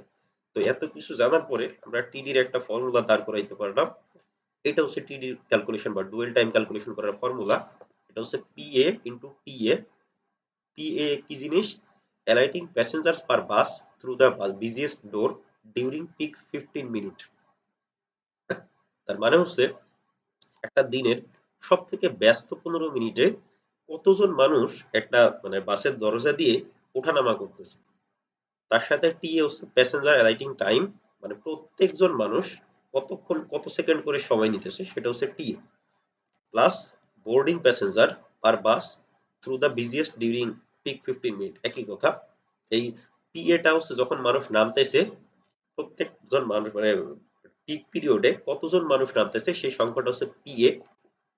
তো এত কিছু জানার পরে আমরা টিডির একটা ফর্মুলা দাঁড় করাইতে পারলাম। এটা হচ্ছে টিডি ক্যালকুলেশন বা ডুয়েল টাইম ক্যালকুলেশন করার ফর্মুলা। এটা হচ্ছে পিএ ইনটু টিএ। পিএ কি জিনিস? Alighting passengers per bus through the busiest door during peak 15 minute. তার মানে হচ্ছে একটা দিনের সব থেকে ব্যস্ত 15 মিনিটে কতজন মানুষ একটা মানে বাসের দরজা দিয়ে ওঠানামা করতেছে। তার সাথে টিএ হচ্ছে প্যাসেঞ্জার অ্যালাইটিং টাইম, মানে প্রত্যেকজন মানুষ কতক্ষণ কত সেকেন্ড করে সময় নিতেছে সেটা হচ্ছে TA, plus boarding passenger per bus through the busiest during peak 15 minute. একই কথা, এই পিএটা হচ্ছে যখন মানুষ নামতেছে, প্রত্যেকজন মানুষ মানে পিক পিরিয়ডে কতজন মানুষ নামতেছে সেই সংখ্যাটা হচ্ছে পিএ।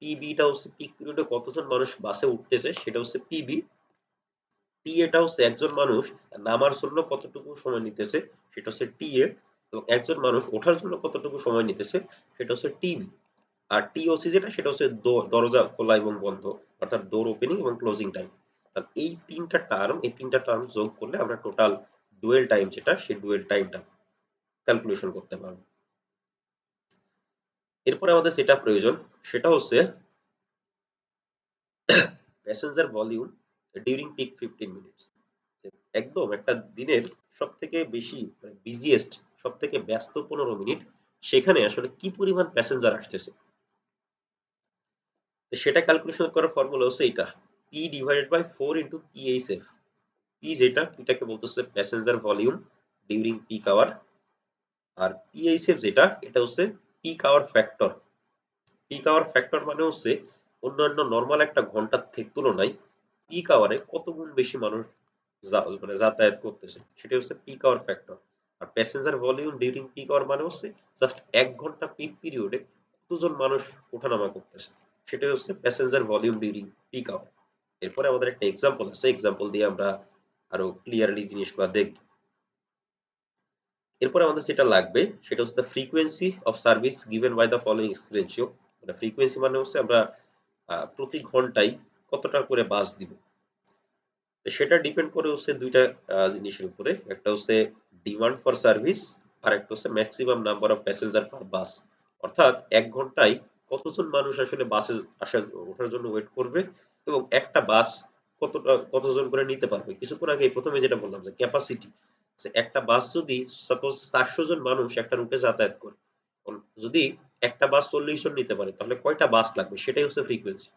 পিবিটা হচ্ছে পিক পিরিয়ডে কতজন মানুষ বাসে উঠতেছে সেটা হচ্ছে পিবি। টিএটা হচ্ছে একজন মানুষ নামার জন্য কতটুকু সময় নিতেছে সেটা হচ্ছে টিএ, এবং একজন মানুষ ওঠার জন্য কতটুকু সময় নিতেছে সেটা হচ্ছে টিবি। আর টিওসি যেটা সেটা হচ্ছে দরজা খোলা এবং বন্ধ, অর্থাৎ ডোর ওপেনিং এবং ক্লোজিং টাইম। তাহলে এই তিনটা টার্ম যোগ করলে আমরা টোটাল ডুয়েল টাইম যেটা সেই ডুয়েল টাইমটা ক্যালকুলেশন করতে পারবো। এরপরে আমাদের যেটা প্রয়োজন সেটা হচ্ছে passenger volume during peak 15 minutes. একদম একটা দিনের সব থেকে বেশি বিজিয়েস্ট সব থেকে ব্যস্ত 15 মিনিট সেখানে আসলে কি পরিমাণ প্যাসেঞ্জার আসতেছে সেটা ক্যালকুলেশন করার ফর্মুলা হচ্ছে এইটা, P divided by 4 into PHF. P যেটা এটাকে বলতেছে passenger volume during peak hour, আর পিএইচএফ যেটা এটা হচ্ছে peak hour factor. Peak hour factor মানে হচ্ছে অন্যান্য নর্মাল একটা ঘন্টার থেকে তুলনায় পিক আওয়ারে কত গুণ বেশি মানুষ মানে যাতায়াত করতেছে সেটা হচ্ছে পিক আওয়ার ফ্যাক্টর। আর passenger volume during peak hour মানে হচ্ছে জাস্ট 1 ঘন্টা পিক পিরিয়ডে কতজন মানুষ ওঠানামা করতেছে সেটাই হচ্ছে passenger volume during peak hour. এরপরে আমাদের একটা এক্সাম্পল আছে, এক্সাম্পল দিয়ে আমরা আরো ক্লিয়ারলি জিনিসগুলো দেখব। এরপরে আমাদের যেটা লাগবে সেটা হচ্ছে the frequency of service given by the following expression. মানে ফ্রিকোয়েন্সি মানে হচ্ছে আমরা প্রতি ঘন্টায় কতটা করে বাস দিব। সেটা ডিপেন্ড করে হচ্ছে দুইটা জিনিসের উপরে, একটা হচ্ছে ডিমান্ড ফর সার্ভিস আর একটা হচ্ছে maximum number of passenger per বাস। অর্থাৎ 1 ঘন্টায় কতজন মানুষ আসলে বাসে আসার ওঠার জন্য ওয়েট করবে এবং একটা বাস কতজন করে নিতে পারবে। কিছুক্ষণ আগে প্রথমে যেটা বললাম যে ক্যাপাসিটি, একটা বাস যদি সাপোজ 400 জন মানুষ একটা রুটে যাতায়াত করে, যদি একটা বাস 40 জন নিতে পারে, তাহলে কয়টা বাস লাগবে সেটাই হচ্ছে ফ্রিকোয়েন্সি,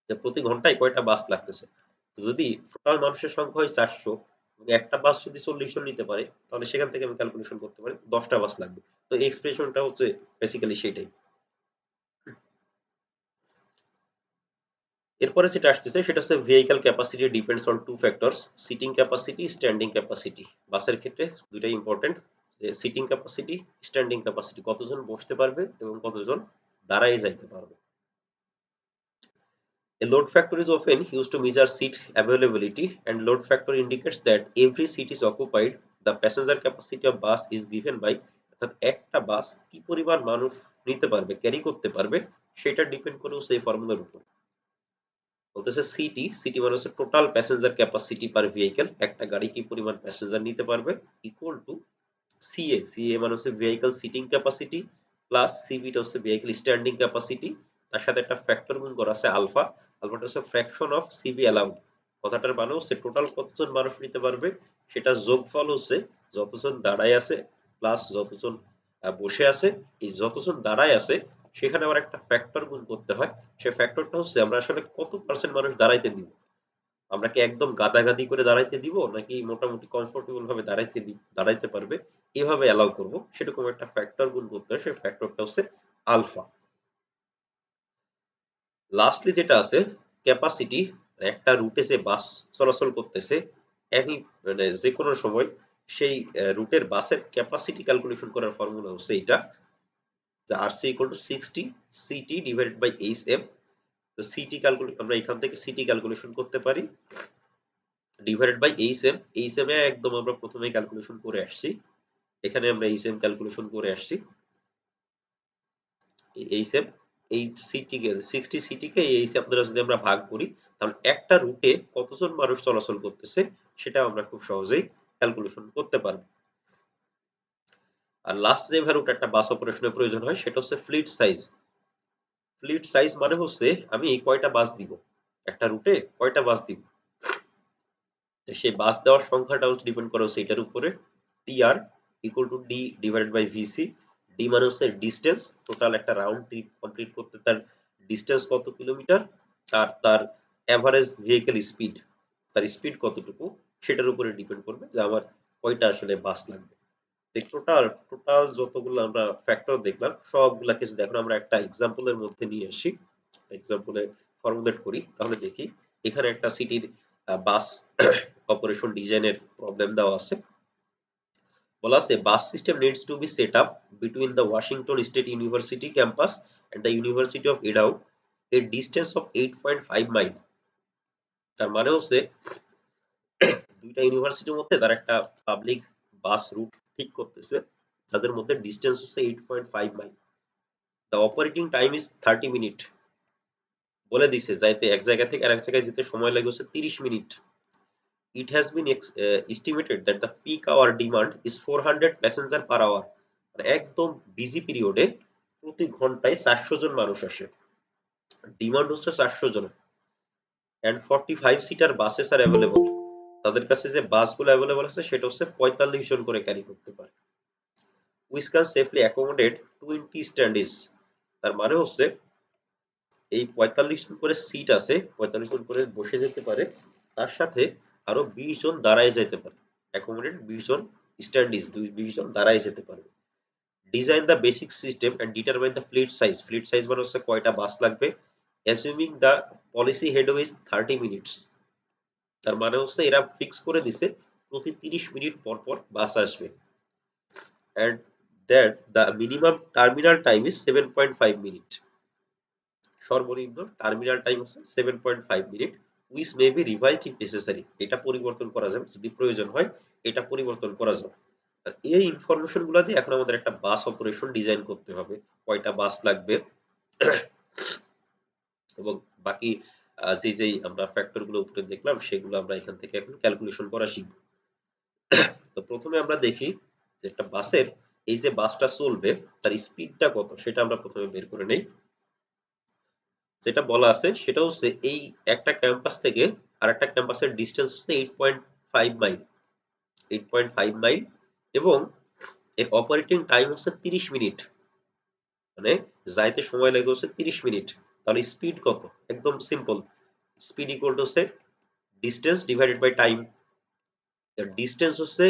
যে প্রতি ঘন্টায় কয়টা বাস লাগতেছে। যদি টোটাল মানুষের সংখ্যা হয় 400 এবং একটা বাস যদি 40 জন নিতে পারে, তাহলে সেখান থেকে আমি ক্যালকুলেশন করতে পারি 10টা বাস লাগবে। তো এই এক্সপ্রেশনটা হচ্ছে বেসিক্যালি সেটাই। এরপরে যেটা আসতেছে সেটা হচ্ছে vehicle capacity depends on two factors, seating capacity, standing capacity. বাসের ক্ষেত্রে দুইটাই ইম্পর্টেন্ট, যে সিটিং ক্যাপাসিটি, স্ট্যান্ডিং ক্যাপাসিটি, কতজন বসতে পারবে এবং কতজন দাঁড়ায় যাইতে পারবে। A load factor is often used to measure seat availability, and load factor indicates that every seat is occupied. The passenger capacity of bus is given by, অর্থাৎ একটা বাস কি পরিমাণ মানুষ নিতে পারবে, ক্যারি করতে পারবে, সেটা ডিপেন্ড করে সেই ফর্মুলার উপর। বলতেছে সিটি, সিটি মানে হচ্ছে total passenger capacity per vehicle, একটা গাড়ি কি পরিমাণ প্যাসেঞ্জার নিতে পারবে, ইকুয়াল টু সিএ, সিএ মানে হচ্ছে ভেহিকল সিটিং ক্যাপাসিটি, প্লাস সিবিটা হচ্ছে ভেহিকল স্ট্যান্ডিং ক্যাপাসিটি, তার সাথে একটা ফ্যাক্টর গুণ করা আছে আলফা, আলফাটা হচ্ছে ফ্র্যাকশন অফ সিবি অ্যালাউড, কথাটার মানে হচ্ছে টোটাল কতজন মানুষ নিতে পারবে, সেটা যোগফল হচ্ছে যতজন দাঁড়ায় আছে প্লাস যতজন বসে আছে। এই যতজন দাঁড়ায় আছে সেখানে আবার একটা ফ্যাক্টর গুণ করতে হয়, সেই ফ্যাক্টরটা হচ্ছে আমরা আসলে কত পার্সেন্ট মানুষ দাঁড়াইতে দিব, আমরা কি একদম গাদাগাদি করে দাঁড়াইতে দিব নাকি মোটামুটি কমফোর্টেবল ভাবে দাঁড়াইতে পারবে এভাবে অ্যালাউ করব, সেরকম একটা ফ্যাক্টর গুণ করতে হয়, সেই ফ্যাক্টরটা হচ্ছে আলফা। লাস্টলি যেটা আছে ক্যাপাসিটি, একটা রুটে যে বাস চলাচল করতেছে একই মানে যে কোনো সময়, সেই রুটের বাসের ক্যাপাসিটি ক্যালকুলেশন করার ফর্মুলা হচ্ছে এটা, যে RC equal to 60 CT divided by HM. তো সিটি ক্যালকুলেট আমরা এখান থেকে সিটি ক্যালকুলেশন করতে পারি ডিভাইডেড বাই এইচএম, এইচএম এ একদম আমরা প্রথমে ক্যালকুলেশন করে আসছি, এখানে আমরা এইচএম ক্যালকুলেশন করে আসছি, এইচএম এই সিটি কে 60 সিটি কে এইচএম দ্বারা যদি আমরা ভাগ করি, তাহলে একটা রুটে কতজন মানুষ চলাচল করতেছে সেটা আমরা খুব সহজেই ক্যালকুলেশন করতে পারবো। আর লাস্ট যে ভ্যালুটা একটা বাস অপারেশনের প্রয়োজন হয় সেটা হচ্ছে ফ্লিট সাইজ। ফ্লিট সাইজ মানে হচ্ছে আমি কয়টা বাস দিব, একটা রুটে কয়টা বাস দিব, সেই বাস দেওয়ার সংখ্যাটা হচ্ছে ডিপেন্ড করে হচ্ছে এটার উপরে। TR equal to D divided by VC. D মানে হচ্ছে ডিস্টেন্স, টোটাল একটা রাউন্ড ট্রিপ কমপ্লিট করতে তার ডিস্টেন্স কত কিলোমিটার, আর তার এভারেজ ভেহিকেল স্পিড, তার স্পিড কতটুকু, সেটার উপরে ডিপেন্ড করবে যে আমার কয়টা আসলে বাস লাগবে। টোটাল টোটাল যতগুলো আমরা ফ্যাক্টর দেখলাম সবগুলাকে যদি এখন আমরা একটা এক্সাম্পলের মধ্যে নিয়ে আসি, এক্সাম্পলে ফর্মুলেট করি, তাহলে দেখি এখানে একটা সিটির বাস অপারেশন ডিজাইনের প্রবলেম দেওয়া আছে। বলা আছে bus system needs to be set up between the Washington State University campus and the University of Idaho a distance of 8.5 mile. তার মানে হচ্ছে দুইটা ইউনিভার্সিটির মধ্যে তার একটা পাবলিক বাস রুট ঠিক করতেছে, যাদের মধ্যে ডিস্টেন্স হচ্ছে 8.5 mile. The operating time is 30 minute, বলে দিছে যাইতে এক জায়গা থেকে আরেক জায়গায় যেতে সময় লাগে হচ্ছে 30 minute. It has been estimated that the peak hour demand is 400 passenger per hour, মানে একদম বিজি পিরিয়ডে প্রতি ঘন্টায় 400 জন মানুষ আসে, ডিমান্ড হচ্ছে 400 জন, and 45 seater buses R available, তাদের কাছে যে বাসগুলো অ্যাভেলেবল আছে সেটা হচ্ছে 45 জন করে ক্যারি করতে পারে। which can safely accommodate 20 স্ট্যান্ডিজ, তার মানে হচ্ছে এই 45 জন করে সিট আছে, 45 জন করে বসে যেতে পারে, তার সাথে আরো 20 জন দাঁড়ায় যেতে পারে, অ্যাকোমোডেট 20 জন স্ট্যান্ডিজ, 20 জন দাঁড়ায় যেতে পারবে। Design the basic system and determine the fleet size, fleet size মানে হচ্ছে কয়টা বাস লাগবে, assuming the policy headway is 30 minutes, তার মানে হচ্ছে এরা ফিক্স করে দিছে প্রতি 30 মিনিট পর পর বাস আসবে, and that the minimum terminal time is 7.5 minute, সর্বনিম্ন টার্মিনাল টাইম হচ্ছে 7.5 minute, which may be revised if necessary, এটা পরিবর্তন করা যাবে যদি প্রয়োজন হয়, এটা পরিবর্তন করা যাবে। এই ইনফরমেশন গুলো দিয়ে এখন আমাদের একটা বাস অপারেশন ডিজাইন করতে হবে, কয়টা বাস লাগবে এবং বাকি যেই আমরা ফ্যাক্টর গুলো উপরে দেখলাম সেগুলো আমরা এখান থেকে এখন ক্যালকুলেশন করা শিখব। তো প্রথমে আমরা দেখি যে একটা বাসের এই যে বাসটা চলবে তার স্পিডটা কত সেটা আমরা প্রথমে বের করে নেই। যেটা বলা আছে সেটা হচ্ছে এই একটা ক্যাম্পাস থেকে আরেকটা ক্যাম্পাসের ডিসটেন্স হচ্ছে 8.5 মাইল, 8.5 মাইল, এবং এর অপারেটিং টাইম হচ্ছে 30 মিনিট। মানে যাইতে সময় লাগে হচ্ছে 30 মিনিট, তাহলে স্পিড কত? একদম সিম্পল, স্পিড ইকুয়াল টু হচ্ছে distance divided by time. Distance হচ্ছে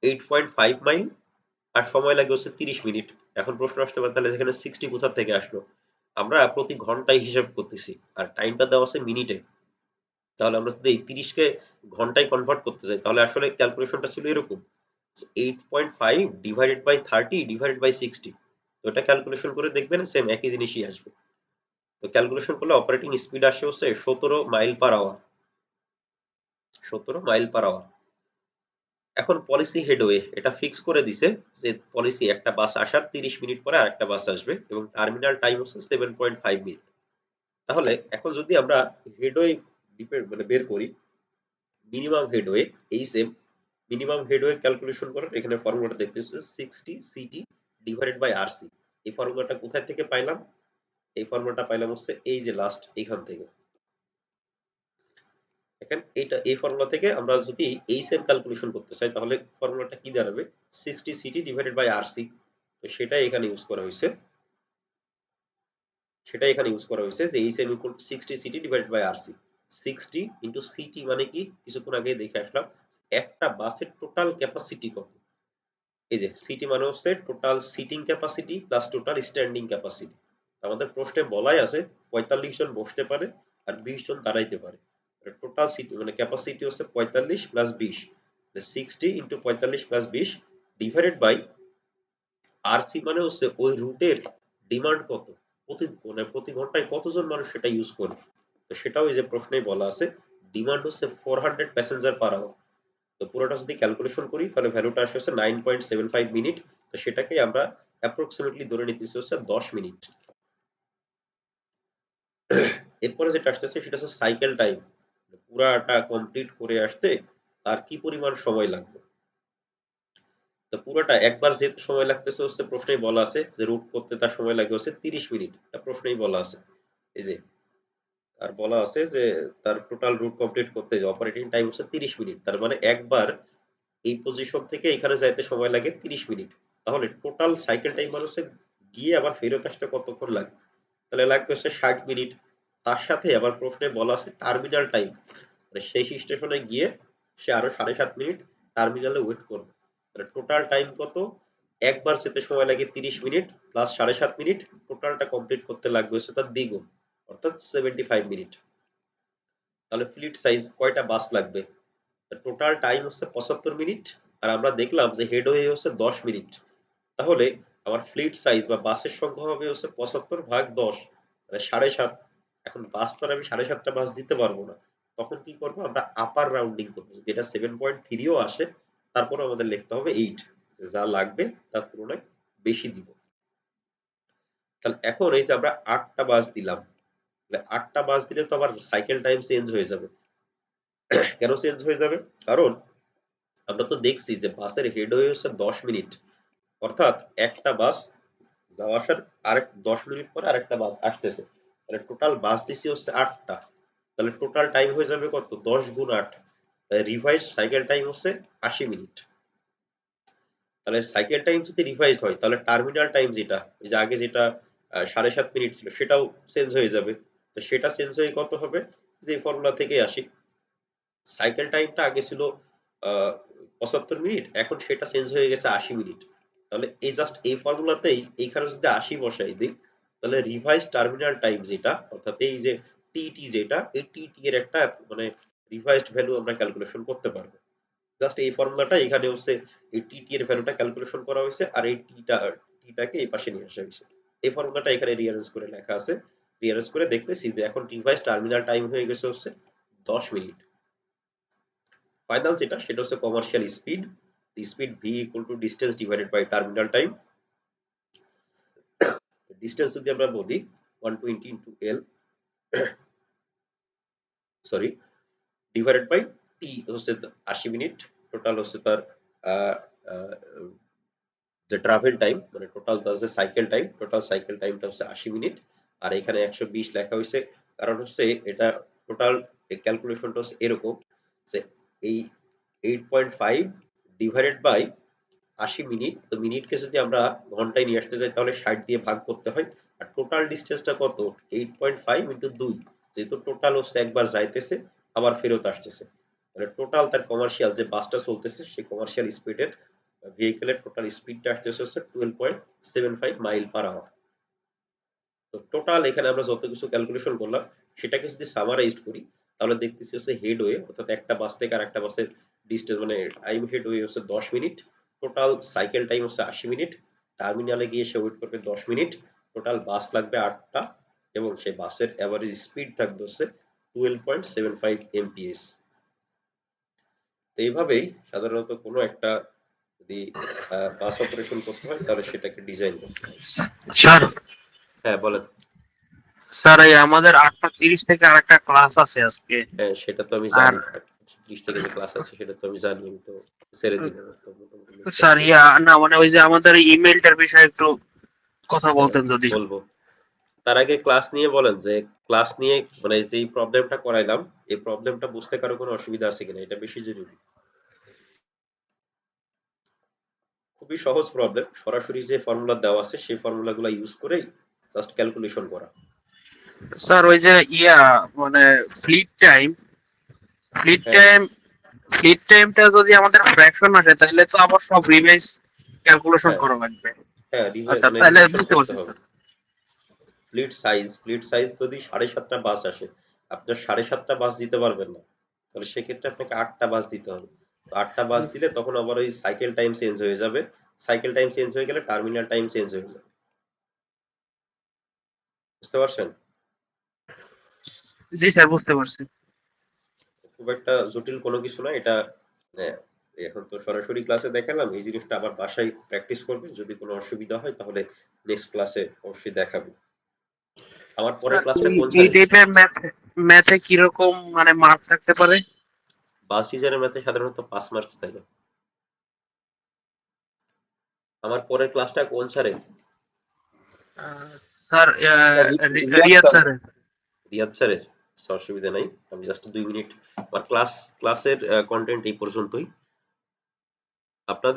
8.5 মাইল আর সময় লাগে হচ্ছে 30 মিনিট। এখন প্রশ্ন আসতে পারে তাহলে এখানে 60 কোথা থেকে আসলো? আমরা প্রতি ঘন্টায় হিসাব করতেছি আর টাইমটা দেওয়া আছে মিনিটে। তাহলে আমরা যদি এই 30 কে ঘন্টায় কনভার্ট করতে চাই তাহলে আসলে ক্যালকুলেশনটা ছিল এরকম, 8.5 ডিভাইডেড বাই 30 ডিভাইডেড বাই 60। তো এটা ক্যালকুলেশন করে দেখবেন সেম একই জিনিসই আসবে। তো ক্যালকুলেশন করলে অপারেটিং স্পিড আসে হচ্ছে 17 mile per hour, 17 mile per hour. এখন পলিসি হেডওয়ে এটা ফিক্স করে দিছে যে পলিসি একটা বাস আসার 30 মিনিট পরে আরেকটা বাস আসবে এবং টার্মিনাল টাইম হচ্ছে 7.5 মিনিট। তাহলে এখন যদি আমরা হেডওয়ে মানে বের করি, মিনিমাম হেডওয়ে এই সেম মিনিমাম হেডওয়ে ক্যালকুলেশন করার এখানে ফর্মুলাটা দেখতে হচ্ছে 60 সিটি ডিভাইডেড বাই আরসি। এই ফর্মুলাটা কোথায় থেকে পাইলাম? এই ফর্মুলাটা পাইলাম হচ্ছে এই যে লাস্ট এইখান থেকে। দেখেন এটা এই ফর্মুলা থেকে আমরা যদি এই সেম ক্যালকুলেশন করতে চাই তাহলে ফর্মুলাটা কি দাঁড়াবে? 60 সিটি ডিভাইডেড বাই আরসি। তো সেটাই এখানে ইউজ করা হয়েছে, সেটাই এখানে ইউজ করা হয়েছে যে এই same equal 60 CT divided by RC. 60 into CT মানে কি কিছুক্ষণ আগে দেখে আসলাম, একটা বাসের টোটাল ক্যাপাসিটি কত। এই যে সিটি মানে হচ্ছে total seating capacity plus total standing capacity. আমাদের প্রশ্নে বলাই আছে 45 জন বসতে পারে আর 20 জন দাঁড়াইতে পারে। টোটাল সিটি মানে ক্যাপাসিটি হচ্ছে 45 plus 20, 60 into 45 plus 20 divided by RC মানে হচ্ছে ওই রুটের ডিমান্ড কত, মানে প্রতি ঘন্টায় কতজন মানুষ সেটা ইউজ করে। তো সেটাও এই যে প্রশ্নেই বলা আছে, ডিমান্ড হচ্ছে 400 প্যাসেঞ্জার পার আওয়ার। তো পুরোটা যদি ক্যালকুলেশন করি তাহলে ভ্যালুটা আসে হচ্ছে 9.75 মিনিট। তো সেটাকে আমরা অ্যাপ্রক্সিমেটলি ধরে নিতেছি হচ্ছে 10 মিনিট। এরপরে যেটা আসতেছে সেটা হচ্ছে সাইকেল টাইম, পুরাটা কমপ্লিট করে আসতে তার কি পরিমাণ সময় লাগবে। তো পুরোটা একবার যেতে সময় লাগতেছে হচ্ছে প্রশ্নেই বলা আছে যে রুট করতে তার সময় লাগে হচ্ছে 30 মিনিট, এটা প্রশ্নেই বলা আছে। এই যে আর বলা আছে যে তার টোটাল রুট কমপ্লিট করতে যে অপারেটিং টাইম হচ্ছে 30 মিনিট, তার মানে একবার এই পজিশন থেকে এখানে যাইতে সময় লাগে 30 মিনিট। তাহলে টোটাল সাইকেল টাইম মানে হচ্ছে গিয়ে আবার ফেরত আসতে কতক্ষণ লাগে? তাহলে লাগবে হচ্ছে 60 মিনিট। তার সাথে আবার প্রশ্নে বলা আছে টার্মিনাল টাইম, মানে সেই স্টেশনে গিয়ে সে আরো 7.5 মিনিট টার্মিনালে ওয়েট করবে। তাহলে টোটাল টাইম কত? একবার যেতে সময় লাগে 30 মিনিট প্লাস 7.5 মিনিট, টোটালটা কমপ্লিট করতে লাগবে হচ্ছে তার দ্বিগুণ, অর্থাৎ 75 মিনিট। তাহলে ফ্লিট সাইজ কয়টা বাস লাগবে? টোটাল টাইম হচ্ছে 75 মিনিট আর আমরা দেখলাম যে হেডওয়ে হচ্ছে 10 মিনিট। তাহলে আমার ফ্লিট সাইজ বা বাসের সংখ্যা হবে হচ্ছে 75 ভাগ 10, মানে 7.5। এখন বাস তো আর আমি 7.5টা বাস দিতে পারবো না, তখন কি করবো আমরা আপার রাউন্ডিং করবো, যেটা 7.3ও আসে তারপরে আমাদের লিখতে হবে 8, যা লাগবে তার তুলনায় বেশি দিব। তাহলে এখন এই যে আমরা 8টা বাস দিলাম, 8টা বাস দিলে তো আবার সাইকেল টাইম চেঞ্জ হয়ে যাবে। কেন চেঞ্জ হয়ে যাবে? কারণ আমরা তো দেখছি যে বাসের হেডওয়ে হচ্ছে 10 মিনিট, অর্থাৎ একটা বাস যাওয়া আসার আরেক 10 মিনিট পরে আরেকটা বাস আসতেছে। তাহলে টোটাল বাস দিছি হচ্ছে 8টা। তাহলে টোটাল টাইম হয়ে যাবে কত? 10 গুণ 8, রিভাইজ সাইকেল টাইম হচ্ছে 80 মিনিট। তাহলে সাইকেল টাইম যদি রিভাইজ হয় তাহলে টার্মিনাল টাইম যেটা এই যে আগে যেটা 7.5 মিনিট ছিল সেটাও চেঞ্জ হয়ে যাবে। তো সেটা চেঞ্জ হয়ে কত হবে? যে ফর্মুলা থেকে আসি, সাইকেল টাইমটা আগে ছিল 75 মিনিট, এখন সেটা চেঞ্জ হয়ে গেছে 80 মিনিট। তাহলে এই জাস্ট এই ফর্মুলাতেই এইখানে যদি 80 বসাই দিই তাহলে রিভাইজ টার্মিনাল টাইম যেটা অর্থাৎ এই যে টিটি যেটা এই টিটি এর একটা মানে রিভাইজড ভ্যালু আমরা ক্যালকুলেশন করতে পারবো। জাস্ট এই ফর্মুলাটা এখানে হচ্ছে এই টিটি এর ভ্যালুটা ক্যালকুলেশন করা হয়েছে আর এই টিটাকে এই পাশে নিয়ে আসা হয়েছে। এই ফর্মুলাটা এখানে রিঅ্যারেঞ্জ করে লেখা আছে। রিঅ্যারেঞ্জ করে দেখতেছি যে এখন রিভাইজ টার্মিনাল টাইম হয়ে গেছে হচ্ছে 10 মিনিট। ফাইনাল যেটা সেটা হচ্ছে commercial speed, speed V equal to distance divided by terminal time. Distance যদি আমরা বলি 120 into L, sorry, divided by T হচ্ছে 80 মিনিট, টোটাল হচ্ছে তার আহ, আহ, যে ট্রাভেল টাইম মানে টোটাল তার যে সাইকেল টাইম, টোটাল সাইকেল টাইমটা হচ্ছে 80 মিনিট। আর এখানে 120 লেখা হয়েছে কারণ হচ্ছে এটা টোটাল ক্যালকুলেশনটা হচ্ছে এরকম যে এই 8.5 ডিভাইডেড বাই 80 মিনিট, তো মিনিটকে যদি আমরা ঘন্টায় নিয়ে আসতে যাই তাহলে 60 দিয়ে ভাগ করতে হয়। আর টোটাল ডিসটেন্সটা কত? 8.5 ইনটু 2, যেহেতু টোটাল হচ্ছে একবার যাইতেছে আবার ফেরত আসতেছে, তাহলে টোটাল তার কমার্শিয়াল যে বাসটা চলতেছে সেই কমার্শিয়াল স্পিডের ভেহিকেলের টোটাল স্পিডটা আসতেছে হচ্ছে 12.75 মাইল পার আওয়ার। তো টোটাল এখানে আমরা যত কিছু ক্যালকুলেশন করলাম সেটাকে যদি সামারাইজড করি তাহলে দেখতেছি হচ্ছে হেডওয়ে, অর্থাৎ একটা বাস থেকে আরেকটা বাসের ডিস্টেন্স মানে টাইম হেডওয়ে হচ্ছে 10 মিনিট, টোটাল সাইকেল টাইম হচ্ছে 80 মিনিট, টার্মিনালে গিয়ে সে ওয়েট করবে 10 মিনিট, টোটাল বাস লাগবে 8টা, এবং সেই বাসের এভারেজ স্পিড থাকবে হচ্ছে 12.75 এমপিএস। তো এইভাবেই সাধারণত কোনো একটা যদি বাস অপারেশন করতে হয় তাহলে সেটাকে ডিজাইন করতে হয়। স্যার, হ্যাঁ বলেন। স্যার এই আমাদের 8:30 থেকে আরেকটা ক্লাস আছে আজকে। হ্যাঁ সেটা তো আমি আর জানি, 30 থেকে যে ক্লাস আছে সেটা তো আমি জানি, আমি তো ছেড়ে দিলাম, তো মোটামুটি লিখতে স্যার আসছি। না মানে ওই যে আমাদের ইমেলটার বিষয়ে একটু কথা হ্যাঁ বলতেন যদি। বলবো। তার আগে ক্লাস নিয়ে বলেন যে ক্লাস নিয়ে মানে যেই প্রবলেমটা করাইলাম এই প্রবলেমটা বুঝতে কারো কোনো অসুবিধা আছে কিনা, এটা বেশি জরুরি। খুবই সহজ প্রবলেম, সরাসরি যে ফর্মুলা দেওয়া আছে সেই ফর্মুলাগুলো ইউজ করেই জাস্ট ক্যালকুলেশন করা। স্যার ওই যে মানে ফ্লিট টাইম ফ্লিট হ্যাঁ টাইম ফ্লিট টাইমটা যদি আমাদের ফ্র্যাকশন আসে তাহলে তো আবার সব রিভাইজ ক্যালকুলেশন হ্যাঁ করা লাগবে। হ্যাঁ আচ্ছা মানে তাহলে রিভিশন বুঝতে করতে পারছি হবে। স্যার। ফ্লিট সাইজ যদি 7.5টা বাস আসে, আপনার 7.5টা বাস দিতে পারবেন না, তাহলে সেক্ষেত্রে আপনাকে 8টা বাস দিতে হবে। তো 8টা বাস দিলে তখন আবার ওই সাইকেল টাইম চেঞ্জ হয়ে যাবে, সাইকেল টাইম চেঞ্জ হয়ে গেলে টার্মিনাল টাইম চেঞ্জ হয়ে যাবে। বুঝতে পারছেন? জি স্যার, বুঝতে পারছি। খুব একটা জটিল কোনো কিছু না এটা। হ্যাঁ, এখন তো সরাসরি ক্লাসে দেখালাম, এই জিনিসটা আবার বাসায় প্র্যাকটিস করবেন, যদি কোনো অসুবিধা হয় তাহলে নেক্সট ক্লাসে অবশ্যই দেখাবেন। আমার পরের স্যার ক্লাসটা কোন এই স্যারের? টাইপের ম্যাথে কিরকম মানে মার্ক থাকতে পারে? বাস ডিজাইনের ম্যাথে সাধারণত 5 মার্কস থাকে। আমার পরের ক্লাসটা কোন স্যারের? Sir Riyad Riyad sir. Sir. Riyad স্যারের? আচ্ছা, অসুবিধা নাই, আমি জাস্ট 2 মিনিট। আমার ক্লাসের কন্টেন্ট এই পর্যন্তই। আপনাদের